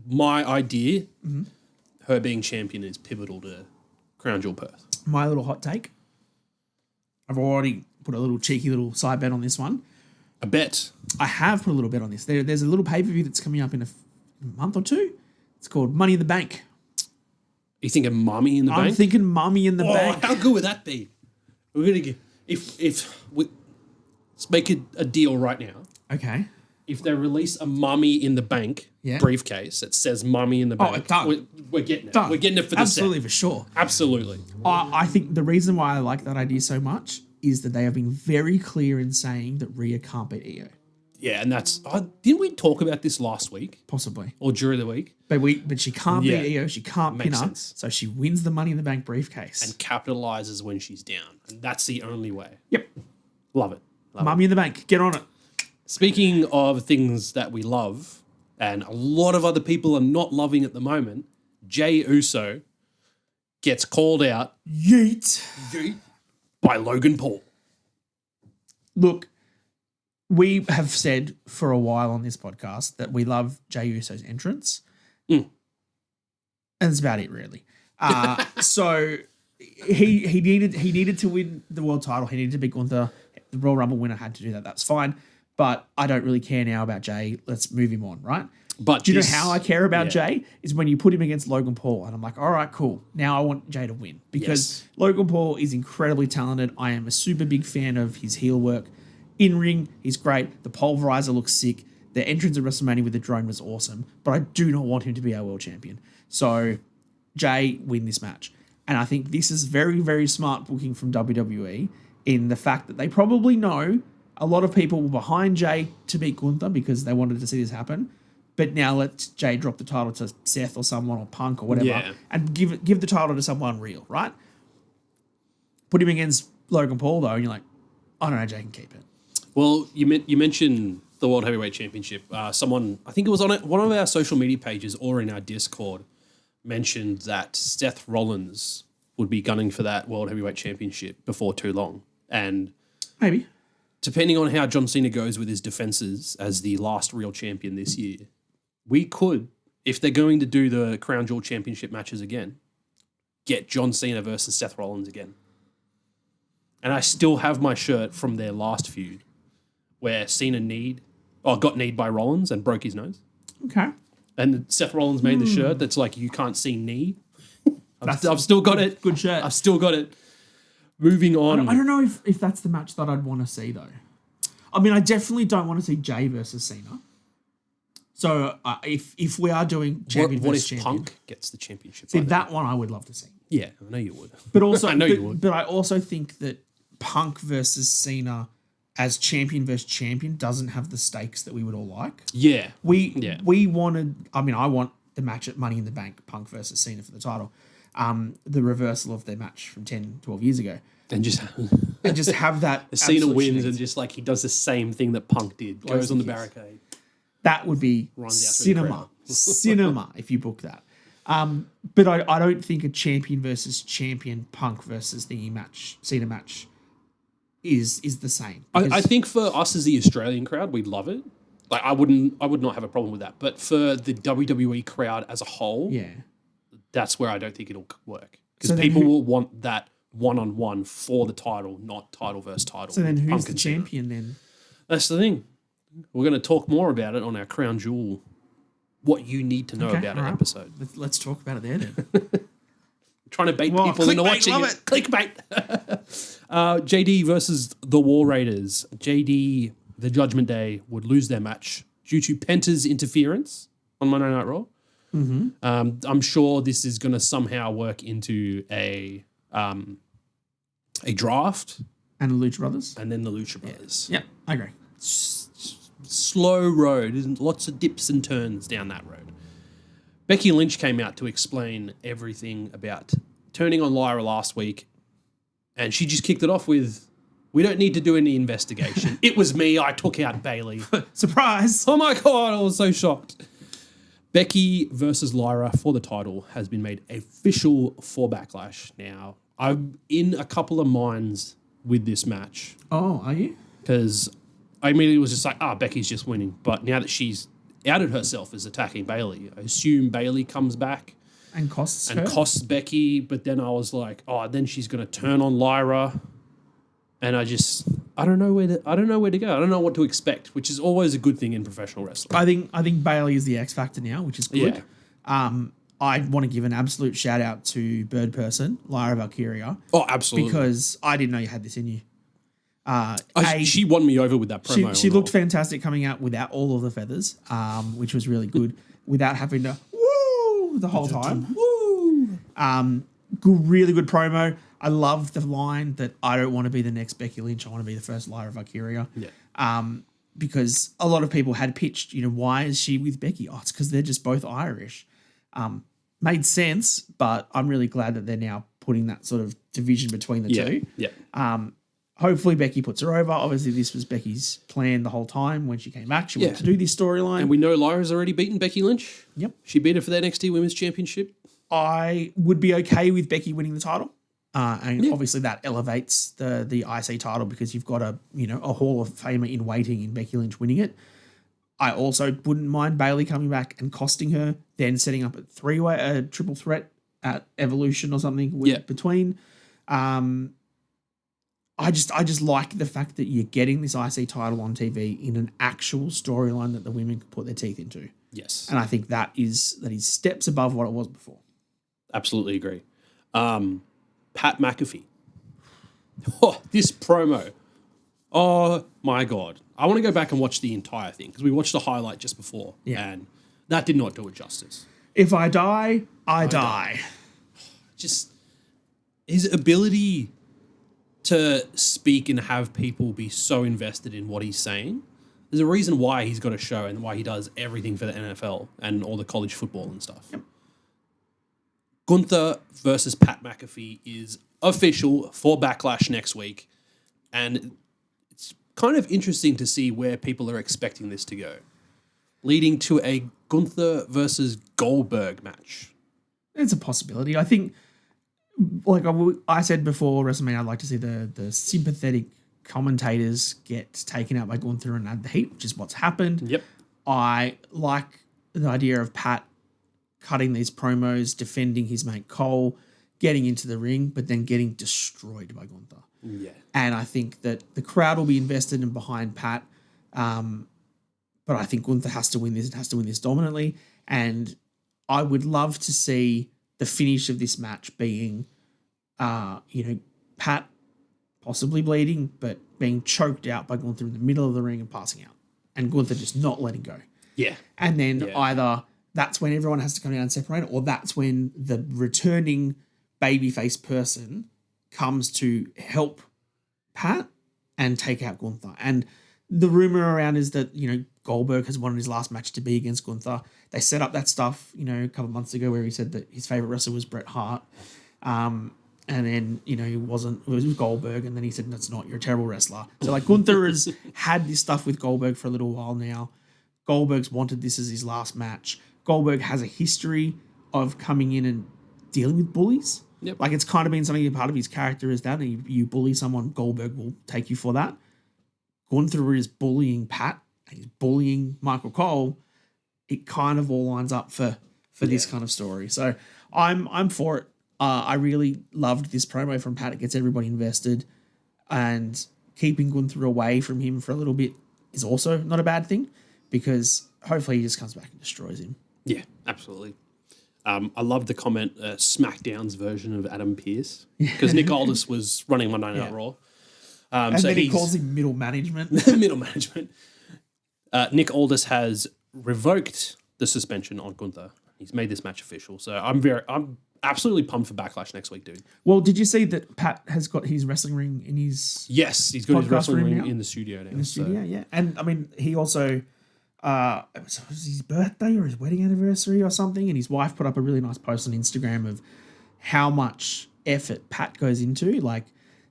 A: my idea, her being champion, is pivotal to Crown Jewel Perth.
B: My little hot take. I've already put a little cheeky little side bet on this one.
A: A bet?
B: I have put a little bet on this. There's a little pay-per-view that's coming up in a month or two. It's called Money in the Bank.
A: You thinking Mummy in the Bank?
B: I'm thinking Mummy in the Bank.
A: How good would that be? We're going to get... Let's make a deal right now.
B: Okay.
A: If they release a Mummy in the Bank briefcase that says Mummy in the Bank, we're getting it.
B: Done.
A: We're getting it for the
B: Absolutely,
A: set.
B: for sure.
A: Absolutely.
B: I think the reason why I like that idea so much is that they have been very clear in saying that Rhea can't beat Io.
A: Yeah, and that's... didn't we talk about this last week?
B: Possibly.
A: Or during the week?
B: But she can't beat Io. She can't pin her.
A: Sense.
B: So she wins the Money in the Bank briefcase.
A: And capitalizes when she's down. And that's the only way.
B: Yep.
A: Love it.
B: Mummy in the Bank. Get on it.
A: Speaking of things that we love, and a lot of other people are not loving at the moment, Jey Uso gets called out
B: Yeet
A: by Logan Paul.
B: Look, we have said for a while on this podcast that we love Jey Uso's entrance. And that's about it, really. So he needed to win the world title. He needed to beat Gunther. The Royal Rumble winner had to do that. That's fine. But I don't really care now about Jey. Let's move him on, right?
A: But
B: do you know how I care about Jey? Is when you put him against Logan Paul. And I'm like, all right, cool. Now I want Jey to win. Because Logan Paul is incredibly talented. I am a super big fan of his heel work. In ring, he's great. The pulverizer looks sick. The entrance at WrestleMania with the drone was awesome, but I do not want him to be our world champion. So, Jay, win this match. And I think this is very, very smart booking from WWE in the fact that they probably know a lot of people were behind Jay to beat Gunther because they wanted to see this happen. But now let Jay drop the title to Seth or someone or Punk or whatever and give the title to someone real, right? Put him against Logan Paul, though, and you're like, I don't know, Jay can keep it.
A: Well, you mentioned the World Heavyweight Championship. Someone, I think it was on one of our social media pages or in our Discord, mentioned that Seth Rollins would be gunning for that World Heavyweight Championship before too long. And
B: maybe,
A: depending on how John Cena goes with his defenses as the last real champion this year, we could, if they're going to do the Crown Jewel Championship matches again, get John Cena versus Seth Rollins again. And I still have my shirt from their last feud where Cena got kneed by Rollins and broke his nose.
B: Okay.
A: And Seth Rollins made the shirt that's like, you can't see knee. I've still got it.
B: Good shirt.
A: I've still got it. Moving on.
B: I don't know if that's the match that I'd want to see, though. I mean, I definitely don't want to see Jay versus Cena. So if we are doing champion
A: what
B: versus
A: if
B: champion,
A: Punk gets the championship?
B: see, that one I would love to see.
A: Yeah, I know you would.
B: But also,
A: I know you would.
B: But I also think that Punk versus Cena as champion versus champion doesn't have the stakes that we would all like.
A: Yeah.
B: We wanted, I mean, I want the match at Money in the Bank, Punk versus Cena for the title. The reversal of their match from 10, 12 years ago.
A: And just
B: have that.
A: Cena wins and just like he does the same thing that Punk did. Goes on the barricade.
B: That would be cinema. Cinema if you book that. But I don't think a champion versus champion Punk versus thingy match, Cena match is the same.
A: I think for us as the Australian crowd, we'd love it. Like I would not have a problem with that. But for the WWE crowd as a whole, that's where I don't think it'll work. Because people will want that one-on-one for the title, not title versus title.
B: So then who's the champion then?
A: That's the thing. We're going to talk more about it on our Crown Jewel, what you need to know about an episode.
B: Let's talk about it there then.
A: Trying to bait people into watching it. Clickbait. JD versus the War Raiders. JD, the Judgment Day, would lose their match due to Penta's interference on Monday Night Raw. Mm-hmm. I'm sure this is going to somehow work into a draft.
B: And the Lucha Brothers.
A: And then the Lucha Brothers.
B: Yeah, I agree.
A: Slow road. Isn't lots of dips and turns down that road. Becky Lynch came out to explain everything about turning on Lyra last week, and she just kicked it off with, "We don't need to do any investigation. It was me. I took out Bayley."
B: Surprise!
A: Oh my God, I was so shocked. Becky versus Lyra for the title has been made official for Backlash. Now, I'm in a couple of minds with this match.
B: Oh, are you?
A: Because I immediately was just like, Becky's just winning. But now that she's outed herself as attacking Bayley, I assume Bayley comes back
B: and costs
A: Becky. But then I was like, then she's going to turn on Lyra, and I don't know where to go. I don't know what to expect, which is always a good thing in professional wrestling.
B: I think Bayley is the X factor now, which is good. Yeah. I want to give an absolute shout out to Bird Person, Lyra Valkyria.
A: Oh, absolutely.
B: Because I didn't know you had this in you.
A: She won me over with that promo.
B: She looked fantastic coming out without all of the feathers, which was really good, without having to woo the whole time. Woo! Really good promo. I love the line that I don't want to be the next Becky Lynch. I want to be the first Lyra Valkyria.
A: Yeah.
B: Because a lot of people had pitched, why is she with Becky? Oh, it's because they're just both Irish. Made sense, but I'm really glad that they're now putting that sort of division between the two.
A: Yeah.
B: Hopefully Becky puts her over. Obviously, this was Becky's plan the whole time when she came back. She wanted to do this storyline.
A: And we know Lyra's already beaten Becky Lynch.
B: Yep.
A: She beat her for the NXT Women's Championship.
B: I would be okay with Becky winning the title. Obviously that elevates the IC title because you've got a Hall of Famer in waiting in Becky Lynch winning it. I also wouldn't mind Bayley coming back and costing her, then setting up a triple threat at Evolution or something between. I just like the fact that you're getting this IC title on TV in an actual storyline that the women can put their teeth into.
A: Yes.
B: And I think that is steps above what it was before.
A: Absolutely agree. Pat McAfee. Oh, this promo. Oh my God. I want to go back and watch the entire thing because we watched the highlight just before and that did not do it justice.
B: If I die, I die.
A: Just his ability to speak and have people be so invested in what he's saying. There's a reason why he's got a show and why he does everything for the NFL and all the college football and stuff. Yep. Gunther versus Pat McAfee is official for Backlash next week. And it's kind of interesting to see where people are expecting this to go. Leading to a Gunther versus Goldberg match.
B: It's a possibility. I think, like I said before WrestleMania, I'd like to see the sympathetic commentators get taken out by Gunther and add the heat, which is what's happened.
A: Yep.
B: I like the idea of Pat cutting these promos, defending his mate Cole, getting into the ring, but then getting destroyed by Gunther.
A: Yeah.
B: And I think that the crowd will be invested in behind Pat. But I think Gunther has to win this. It has to win this dominantly. And I would love to see the finish of this match being, Pat possibly bleeding, but being choked out by Gunther in the middle of the ring and passing out. And Gunther just not letting go.
A: Yeah.
B: And then either that's when everyone has to come down and separate, or that's when the returning babyface person comes to help Pat and take out Gunther. And the rumor around is that, Goldberg has wanted his last match to be against Gunther. They set up that stuff, a couple of months ago where he said that his favorite wrestler was Bret Hart. And then, it was Goldberg. And then he said, that's not, you're a terrible wrestler. So like Gunther has had this stuff with Goldberg for a little while now. Goldberg's wanted this as his last match. Goldberg has a history of coming in and dealing with bullies.
A: Yep.
B: Like it's kind of been something part of his character is that you bully someone, Goldberg will take you for that. Gunther is bullying Pat and he's bullying Michael Cole. It kind of all lines up for this kind of story. So I'm for it. I really loved this promo from Pat. It gets everybody invested, and keeping Gunther away from him for a little bit is also not a bad thing because hopefully he just comes back and destroys him.
A: Yeah, absolutely. I love the comment, SmackDown's version of Adam Pearce, because Nick Aldis was running Monday Night Raw.
B: And then he calls him middle management.
A: Middle management. Nick Aldis has revoked the suspension on Gunther. He's made this match official. So I'm absolutely pumped for Backlash next week, dude.
B: Well, did you see that Pat has got his wrestling ring in his
A: Yes, he's got his wrestling ring in the studio now.
B: In the studio, yeah. And I mean, he also it was his birthday or his wedding anniversary or something, and his wife put up a really nice post on Instagram of how much effort Pat goes into, like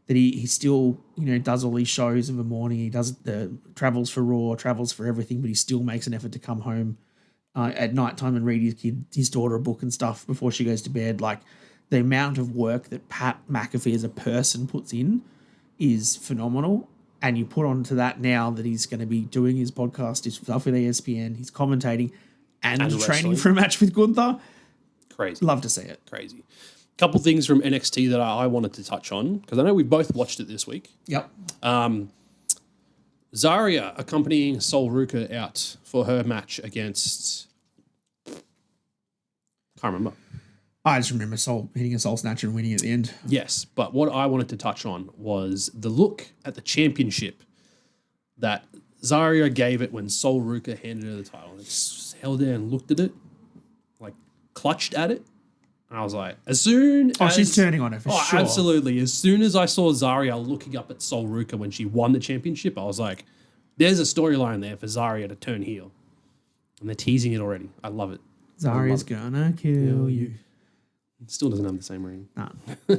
B: that he still, does all these shows of a morning. He does the travels for Raw, travels for everything, but he still makes an effort to come home at nighttime and read his daughter a book and stuff before she goes to bed. Like the amount of work that Pat McAfee as a person puts in is phenomenal. And you put onto that now that he's going to be doing his podcast, his stuff with ESPN, he's commentating and training for a match with Gunther.
A: Crazy.
B: Love to see it.
A: Crazy. Couple things from NXT that I wanted to touch on, because I know we both watched it this week.
B: Yep.
A: Zarya accompanying Sol Ruka out for her match against... Can't remember.
B: I just remember Sol hitting a Soul Snatcher and winning at the end.
A: Yes, but what I wanted to touch on was the look at the championship that Zarya gave it when Sol Ruka handed her the title. It just held there and looked at it, like clutched at it. And I was like, she's turning on her for sure. Absolutely. As soon as I saw Zarya looking up at Sol Ruka when she won the championship, I was like, there's a storyline there for Zarya to turn heel. And they're teasing it already. I love it.
B: Zarya's gonna kill you.
A: Still doesn't have the same ring.
B: Nah.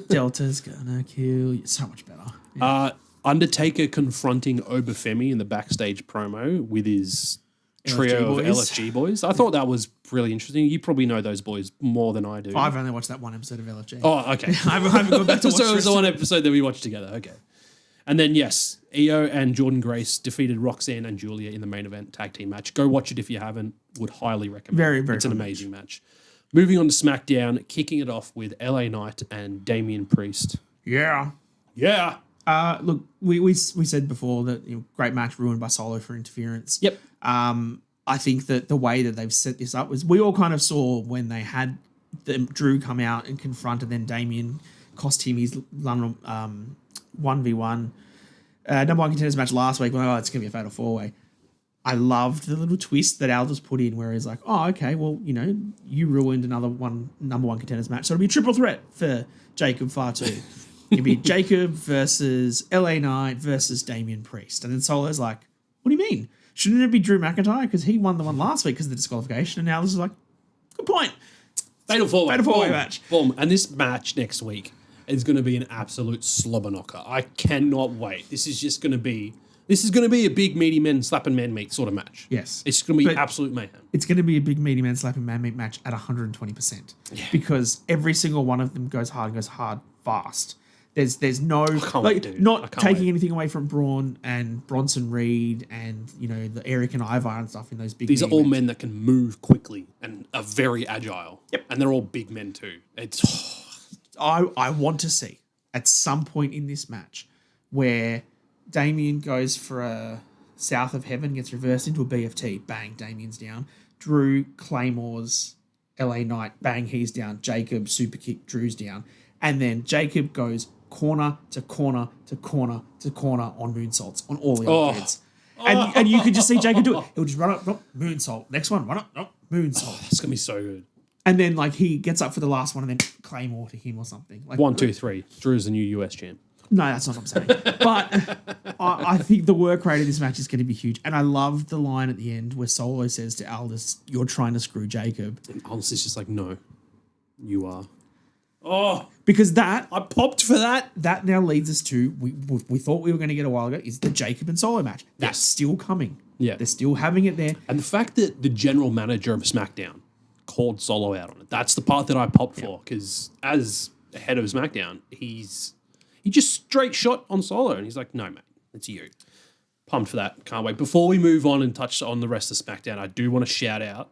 B: Delta's gonna kill you. So much better. Yeah.
A: Undertaker confronting Obafemi in the backstage promo with his trio of LFG boys. I thought that was really interesting. You probably know those boys more than I do.
B: I've only watched that one episode of LFG.
A: Oh, okay.
B: I haven't gone back to watch
A: So it was the one episode that we watched together. Okay. And then, yes, Io and Jordan Grace defeated Roxanne and Julia in the main event tag team match. Go watch it if you haven't. Would highly recommend.
B: Very, very
A: It's an amazing match. Moving on to SmackDown, kicking it off with LA Knight and Damian Priest.
B: Yeah.
A: Yeah.
B: Look, we said before that great match ruined by Solo for interference.
A: Yep.
B: I think that the way that they've set this up was we all kind of saw when they had Drew come out and confront, and then Damian cost him his 1v1. Number one contenders match last week. Well, it's going to be a fatal 4-way. I loved the little twist that Aldous put in where he's like, oh, okay, well, you ruined another number one contenders match. So it'll be a triple threat for Jacob Fatu. It'll be Jacob versus LA Knight versus Damian Priest. And then Solo's like, what do you mean? Shouldn't it be Drew McIntyre? Because he won the one last week because of the disqualification. And now this is like, good point.
A: Fatal 4-way.
B: Fatal 4-way match.
A: Boom. And this match next week is going to be an absolute slobber knocker. I cannot wait. This is going to be a big meaty men slapping man meat sort of match.
B: Yes.
A: It's going to be absolute mayhem.
B: It's going to be a big meaty man slapping man meat match at 120%. Yeah. Because every single one of them goes hard fast. There's no not taking anything away from Braun and Bronson Reed and the Eric and Ivar and stuff in those big.
A: These are all men that can move quickly and are very agile.
B: Yep,
A: and they're all big men too.
B: I want to see at some point in this match where Damien goes for a South of Heaven, gets reversed into a BFT, bang, Damien's down. Drew claymores LA Knight, bang, he's down. Jacob super kick, Drew's down, and then Jacob goes corner to corner to corner to corner on moonsaults on all the other kids. And you could just see Jacob do it. He'll just run up, moonsault. Next one, run up, moonsault.
A: That's going to be so good.
B: And then he gets up for the last one and then claymore to him or something.
A: 1, 2, 3. Drew's the new US champ.
B: No, that's not what I'm saying. But I think the work rate of this match is going to be huge. And I love the line at the end where Solo says to Aldous, you're trying to screw Jacob.
A: And Aldous is just like, no, you are. Oh,
B: because I
A: popped for that.
B: That now leads us to we thought we were going to get a while ago is the Jacob and Solo match. That's still coming. Yeah, they're still having it there.
A: And the fact that the general manager of SmackDown called Solo out on it—that's the part that I popped for because as head of SmackDown, he just straight shot on Solo and he's like, "No, mate, it's you." Pumped for that. Can't wait. Before we move on and touch on the rest of SmackDown, I do want to shout out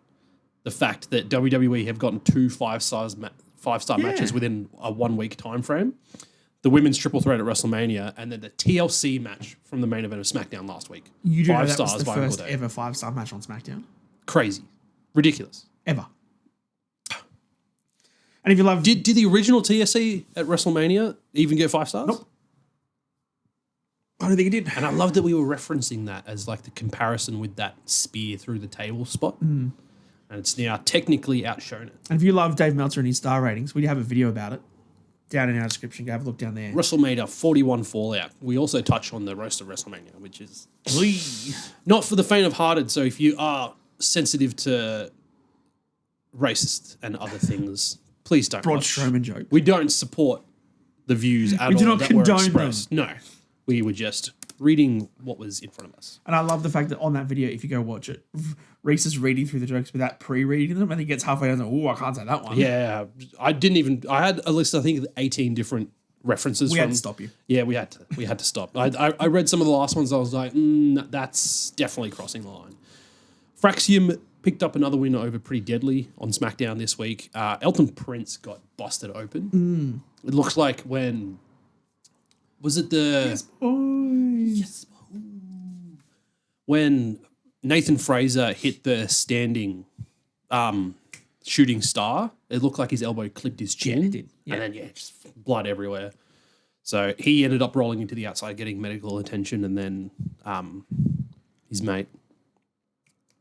A: the fact that WWE have gotten 2 5-star matches within a 1 week time frame. The women's triple threat at WrestleMania and then the TLC match from the main event of SmackDown last week.
B: You do know that was the first ever 5-star match on SmackDown?
A: Crazy. Ridiculous.
B: Ever. And if you love...
A: Did the original TLC at WrestleMania even get 5 stars?
B: Nope. I don't think it did.
A: And I love that we were referencing that as like the comparison with that spear through the table spot.
B: Mm.
A: And it's now technically outshone it.
B: And if you love Dave Meltzer and his star ratings, we have a video about it down in our description. Go have a look down there.
A: WrestleMania 41 Fallout. We also touch on the roast of WrestleMania, which is not for the faint of hearted. So if you are sensitive to racist and other things, please don't
B: Braun
A: watch.
B: Strowman joke.
A: We don't support the views at all.
B: We do not condone them.
A: No. We were just reading what was in front of us.
B: And I love the fact that on that video, if you go watch it, Reece is reading through the jokes without pre-reading them, and he gets halfway down and I can't say that one.
A: Yeah, I had a list, I think, of 18 different references.
B: We had to stop you.
A: Yeah, we had to stop. I read some of the last ones. I was like, that's definitely crossing the line. Fraxium picked up another win over Pretty Deadly on SmackDown this week. Elton Prince got busted open. It looks like when... Was it the...
B: Yes, boy.
A: Yes, boy. When Nathan Fraser hit the standing shooting star, it looked like his elbow clipped his chin.
B: Yeah, it did. Yeah.
A: And then, just blood everywhere. So he ended up rolling into the outside, getting medical attention, and then his mate,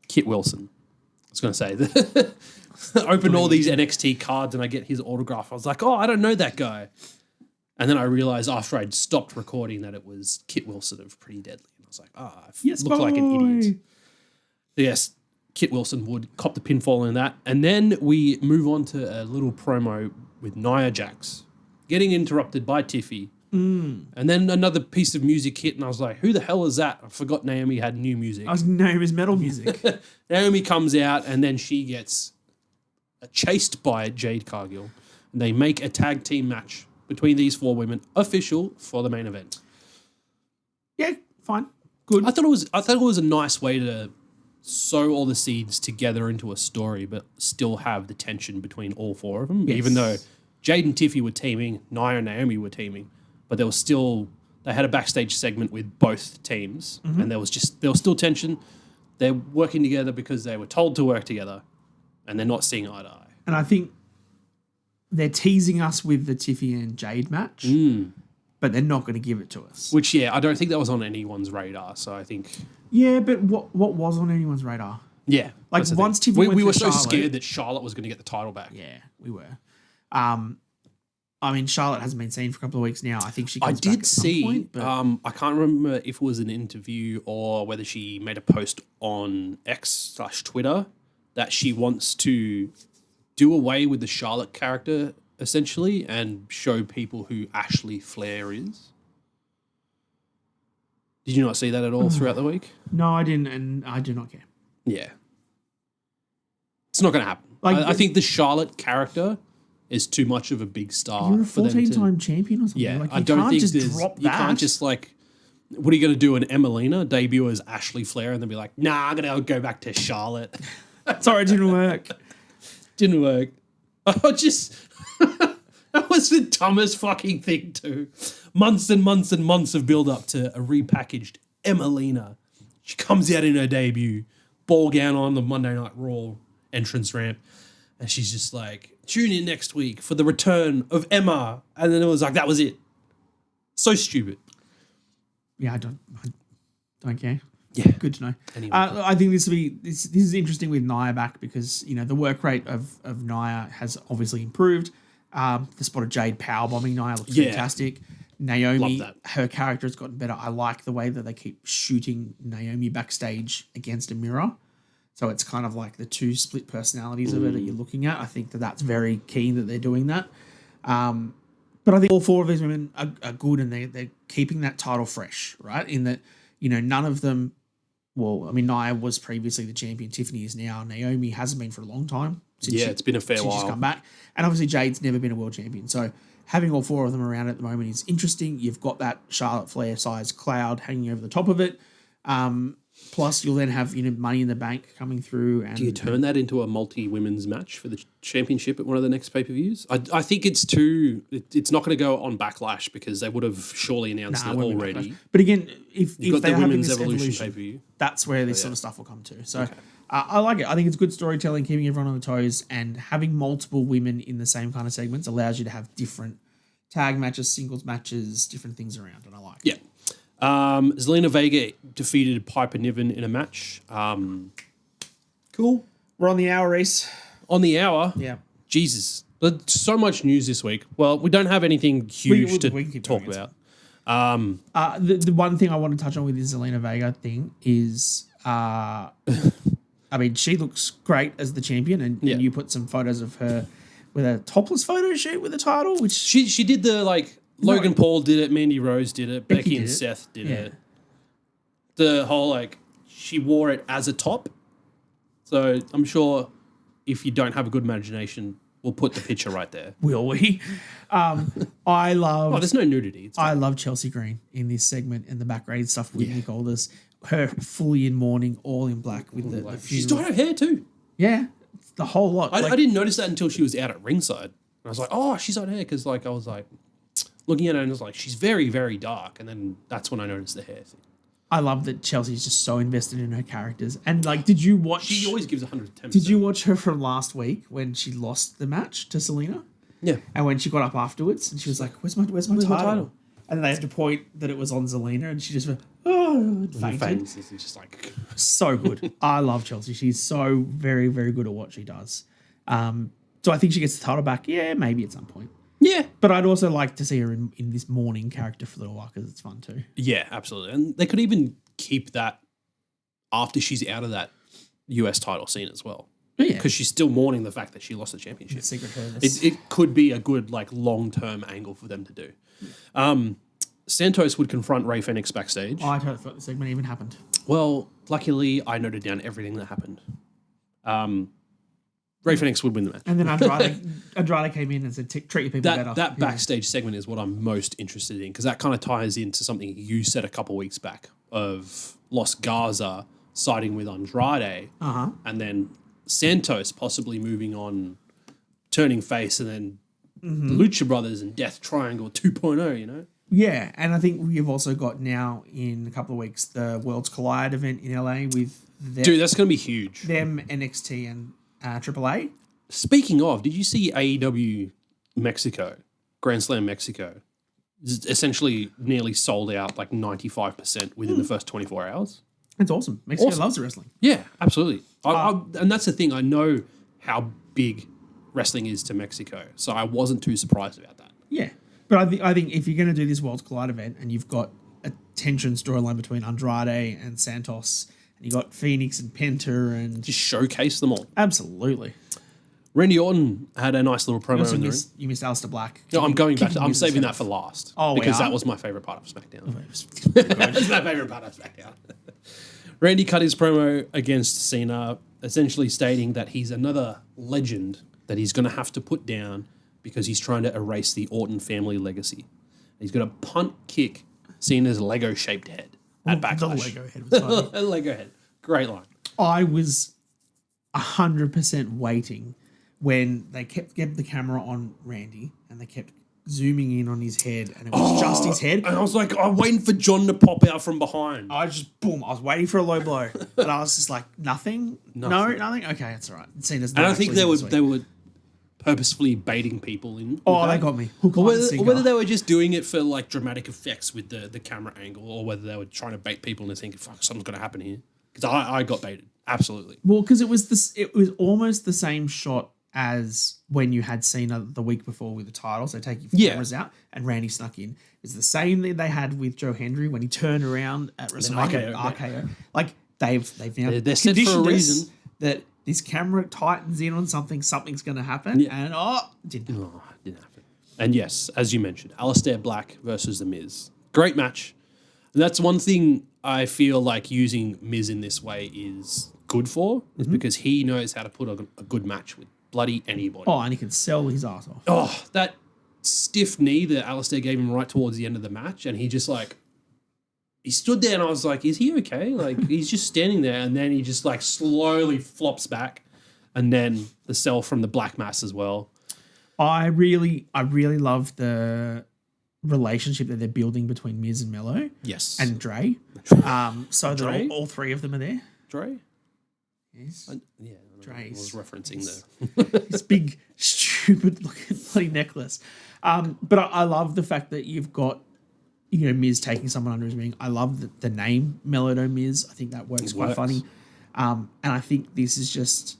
A: Kit Wilson, I was going to say, opened all these NXT cards and I get his autograph. I was like, I don't know that guy. And then I realized after I'd stopped recording that it was Kit Wilson of Pretty Deadly. And I was like, I look like an idiot. Yes, Kit Wilson would cop the pinfall in that. And then we move on to a little promo with Nia Jax getting interrupted by Tiffy. And then another piece of music hit and I was like, who the hell is that? I forgot Naomi had new music.
B: Naomi's metal music.
A: Naomi comes out and then she gets chased by Jade Cargill. And they make a tag team match between these 4 women, official for the main event.
B: Yeah, fine. Good.
A: I thought it was a nice way to sow all the seeds together into a story, but still have the tension between all 4 of them. Yes. Even though Jade and Tiffy were teaming, Nia and Naomi were teaming, but they had a backstage segment with both teams, and there was still tension. They're working together because they were told to work together, and they're not seeing eye to eye.
B: And I think they're teasing us with the Tiffy and Jade match. but they're not going to give it to us.
A: Which, yeah, I don't think that was on anyone's radar. So I think...
B: Yeah, but what was on anyone's radar?
A: Yeah.
B: Like once Tiffany went
A: we were
B: for
A: so
B: Charlotte,
A: scared that Charlotte was going to get the title back.
B: Yeah, we were. I mean, Charlotte hasn't been seen for a couple of weeks now. I think she comes back at some point. But
A: I can't remember if it was an interview or whether she made a post on X/Twitter that she wants to do away with the Charlotte character, essentially, and show people who Ashley Flair is. Did you not see that at all throughout the week?
B: No, I didn't, and I do not care.
A: Yeah. It's not going to happen. I think the Charlotte character is too much of a big star.
B: You're a
A: for them to...
B: 14-time champion or something.
A: Yeah,
B: like,
A: I don't think
B: just
A: there's...
B: drop
A: You
B: that.
A: can't just like... What are you going to do? An Emelina debut as Ashley Flair and then be like, nah, I'm going to go back to Charlotte.
B: Sorry, it didn't work.
A: Didn't work. I just... That was the dumbest fucking thing too. Months and months and months of build-up to a repackaged Emelina. She comes out in her debut, ball gown on the Monday Night Raw entrance ramp, and she's just like, tune in next week for the return of Emma. And then it was like, that was it. So stupid.
B: Yeah, I don't care.
A: Yeah.
B: Good to know.
A: Anyway.
B: I think this is interesting with Nia back because, you know, the work rate of Nia has obviously improved. The spot of Jade powerbombing Nia looks fantastic. Naomi, her character has gotten better. I like the way that they keep shooting Naomi backstage against a mirror. So it's kind of like the two split personalities of her that you're looking at. I think that's very keen that they're doing that. But I think all four of these women are good and they're keeping that title fresh, right? In that, you know, none of them, well, I mean, Nia was previously the champion. Tiffany is now. Naomi hasn't been for a long time.
A: It's been a fair while.
B: She's come back. And obviously Jade's never been a world champion. So having all four of them around at the moment is interesting. You've got that Charlotte Flair-sized cloud hanging over the top of it. Plus, you'll then have, you know, Money in the Bank coming through. And
A: do you turn that into a multi-women's match for the championship at one of the next pay-per-views? I think it's not going to go on Backlash because they would have surely announced it already.
B: But again, if
A: You've got
B: they're
A: the
B: having
A: Women's
B: this
A: Evolution pay-per-view.
B: that's where this sort of stuff will come to. So I like it. I think it's good storytelling, keeping everyone on the toes, and having multiple women in the same kind of segments allows you to have different tag matches, singles matches, different things around, and I like it.
A: Yeah. Zelina Vega defeated Piper Niven in a match. Cool.
B: We're on the hour, Reece.
A: On the hour?
B: Yeah.
A: Jesus. There's so much news this week. Well, we don't have anything huge to talk about.
B: The one thing I want to touch on with this Zelina Vega thing is, I mean, she looks great as the champion, and you put some photos of her with a topless photo shoot with the title, which...
A: She did the, like... Logan Paul did it, Mandy Rose did it, Becky and Seth did it. The whole, like, she wore it as a top. So I'm sure if you don't have a good imagination, we'll put the picture right there.
B: Will we? I love...
A: Oh, there's no nudity.
B: I love Chelsea Green in this segment and the backgrade stuff with Nick Aldis. Her fully in mourning, all in black with the funeral.
A: She's dyed her hair too.
B: Yeah, the whole lot.
A: I didn't notice that until she was out at ringside. And I was like, oh, she's dyed hair. Because, like, I was like... Looking at her and I was like, she's very, very dark. And then that's when I noticed the hair thing.
B: I love that Chelsea's just so invested in her characters. And, like, did you watch...
A: She always gives 110%.
B: Did you watch her from last week when she lost the match to Selena?
A: Yeah.
B: And when she got up afterwards and she was like, where's my title? And then they had to point that it was on Zelina and she just went, oh, fainted.
A: It's just like...
B: So good. I love Chelsea. She's so very, very good at what she does. Do I think she gets the title back? Yeah, maybe at some point.
A: Yeah.
B: But I'd also like to see her in this mourning character for a little while because it's fun too.
A: Yeah, absolutely. And they could even keep that after she's out of that US title scene as well.
B: Yeah.
A: Because she's still mourning the fact that she lost the championship.
B: The secret service.
A: It could be a good, like, long-term angle for them to do. Santos would confront Rey Fenix backstage.
B: I totally thought the segment even happened.
A: Well, luckily, I noted down everything that happened. Rey Fenix would win the match.
B: And then Andrade came in and said, treat your people better.
A: That backstage segment is what I'm most interested in because that kind of ties into something you said a couple weeks back of Los Garza siding with Andrade and then Santos possibly moving on, turning face, and then the Lucha Brothers and Death Triangle 2.0, you know?
B: Yeah, and I think we've also got now in a couple of weeks the Worlds Collide event in LA with them.
A: Dude, that's going to be huge.
B: Them, NXT, and AAA.
A: Speaking of, did you see AEW Mexico, Grand Slam Mexico? essentially nearly sold out like 95% within the first 24 hours.
B: It's awesome. Mexico loves the wrestling.
A: Yeah, absolutely. And that's the thing. I know how big wrestling is to Mexico, so I wasn't too surprised about that.
B: Yeah. But I think if you're going to do this Worlds Collide event and you've got a tension storyline between Andrade and Santos, and you got Phoenix and Penta, and
A: Just showcase them all.
B: absolutely.
A: Randy Orton had a nice little promo in the ring.
B: You missed Aleister Black.
A: No, I'm going back. I'm
B: Kicking
A: saving that
B: himself.
A: for last.
B: Oh, we
A: because
B: are?
A: that was my favorite part of SmackDown.
B: Good.
A: That's my favorite part of SmackDown. Randy cut his promo against Cena, essentially stating that he's another legend that he's going to have to put down because he's trying to erase the Orton family legacy. He's going to punt kick Cena's Lego-shaped head at Backlash.
B: The Lego head was funny.
A: A Lego head. Great line.
B: I was 100% waiting when they kept the camera on Randy and they kept zooming in on his head, and it was just his head.
A: And I was like, I'm waiting for John to pop out from behind.
B: I was waiting for a low blow, and I was just like, nothing? No, nothing? Okay, it's all right. Cena's
A: And I think they were purposefully baiting people in.
B: Oh, they got me.
A: Or whether they were just doing it for like dramatic effects with the camera angle, or whether they were trying to bait people into thinking, fuck, something's going to happen here. Because I got baited. Absolutely.
B: Well, because it was almost the same shot as when you had Cena the week before with the title. So take your cameras out and Randy snuck in. It's the same that they had with Joe Hendry when he turned around at WrestleMania. RKO. Like they've now
A: they're set for a reason
B: that this camera tightens in on something's going to happen, and didn't happen.
A: Didn't happen. And yes, as you mentioned, Aleister Black versus The Miz. Great match. And that's one thing I feel like using Miz in this way is good for, is because he knows how to put a good match with bloody anybody.
B: Oh, and he can sell his ass off.
A: Oh, that stiff knee that Aleister gave him right towards the end of the match, and he just like, he stood there and I was like, is he okay? Like, he's just standing there, and then he just like slowly flops back, and then the sell from the Black Mass as well.
B: I really love the relationship that they're building between Miz and Mello.
A: Yes.
B: And Dre. So
A: Dre?
B: that all three of them are there.
A: Dre?
B: Yes.
A: Yeah.
B: Dre.
A: I was referencing
B: His big, stupid looking bloody necklace. But I love the fact that you've got, Miz taking someone under his wing. I love the name Mellow Miz. I think that works quite funny. And I think this is just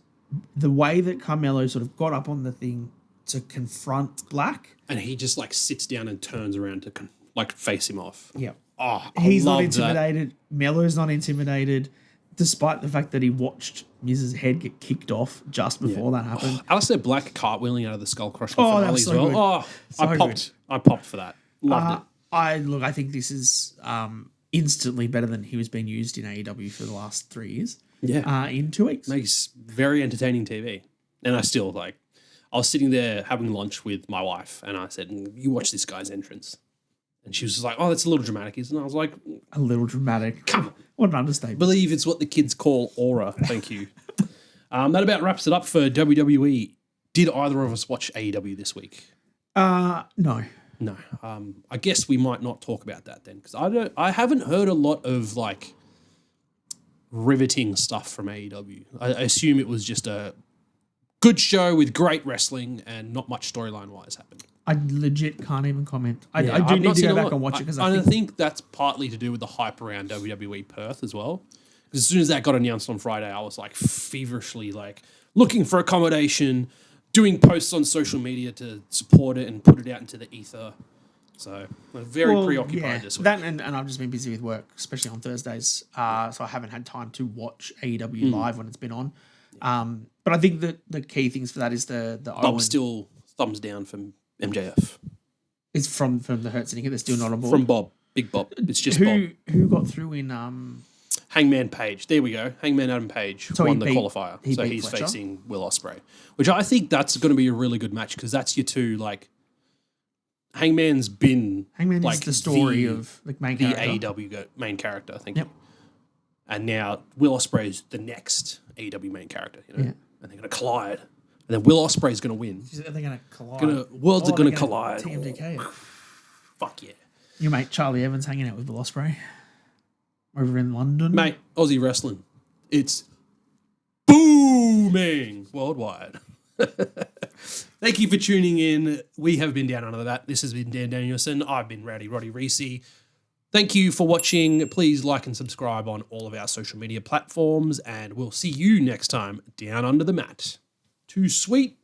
B: the way that Carmelo sort of got up on the thing to confront Black.
A: And he just like sits down and turns around to face him off.
B: Yeah.
A: Oh,
B: he's not
A: love
B: intimidated. Mello's not intimidated, despite the fact that he watched Miz's head get kicked off just before that happened.
A: Aleister Black cartwheeling out of the skull crushing
B: that
A: finale
B: was so
A: as well.
B: good.
A: Oh,
B: So
A: I popped for that. Loved it.
B: I think this is instantly better than he was being used in AEW for the last 3 years.
A: Yeah.
B: In 2 weeks.
A: Makes very entertaining TV. And I still I was sitting there having lunch with my wife, and I said, you watch this guy's entrance. And she was just like, oh, that's a little dramatic, isn't it? I was like,
B: a little dramatic.
A: Come on.
B: What an understatement.
A: Believe it's what the kids call aura. Thank you. That about wraps it up for WWE. Did either of us watch AEW this week?
B: No.
A: No. I guess we might not talk about that then, because I haven't heard a lot of riveting stuff from AEW. I assume it was just a good show with great wrestling and not much storyline wise happened.
B: I legit can't even comment. I do
A: I've
B: need
A: not
B: to
A: seen
B: go
A: a
B: back
A: lot.
B: and watch it because
A: I think that's partly to do with the hype around WWE Perth as well. Because as soon as that got announced on Friday, I was feverishly looking for accommodation, doing posts on social media to support it and put it out into the ether. So I'm very preoccupied this week.
B: That and I've just been busy with work, especially on Thursdays. So I haven't had time to watch AEW live when it's been on. But I think that the key things for that is the
A: Bob still thumbs down from MJF.
B: It's from the Hurt Syndicate. They're still not on board.
A: From Bob. Big Bob. It's just Bob.
B: Who got through in
A: Hangman Page. There we go. Hangman Adam Page won the qualifier. So he's facing Will Ospreay. Which I think that's going to be a really good match because that's your two, Hangman is the story of the main character. The AEW main character, thank
B: you.
A: And now Will Ospreay is the next AEW main character, And they're going to collide. And then Will Ospreay is going to win.
B: They're going to collide.
A: Worlds are going to collide.
B: TMDK.
A: Fuck yeah.
B: Your mate Charlie Evans hanging out with Will Ospreay over in London.
A: Mate, Aussie wrestling. It's booming worldwide. Thank you for tuning in. We have been Down Under the Mat. This has been Dan Danielson. I've been Rowdy Roddy Reece. Thank you for watching. Please like and subscribe on all of our social media platforms, and we'll see you next time down under the mat. Too sweet.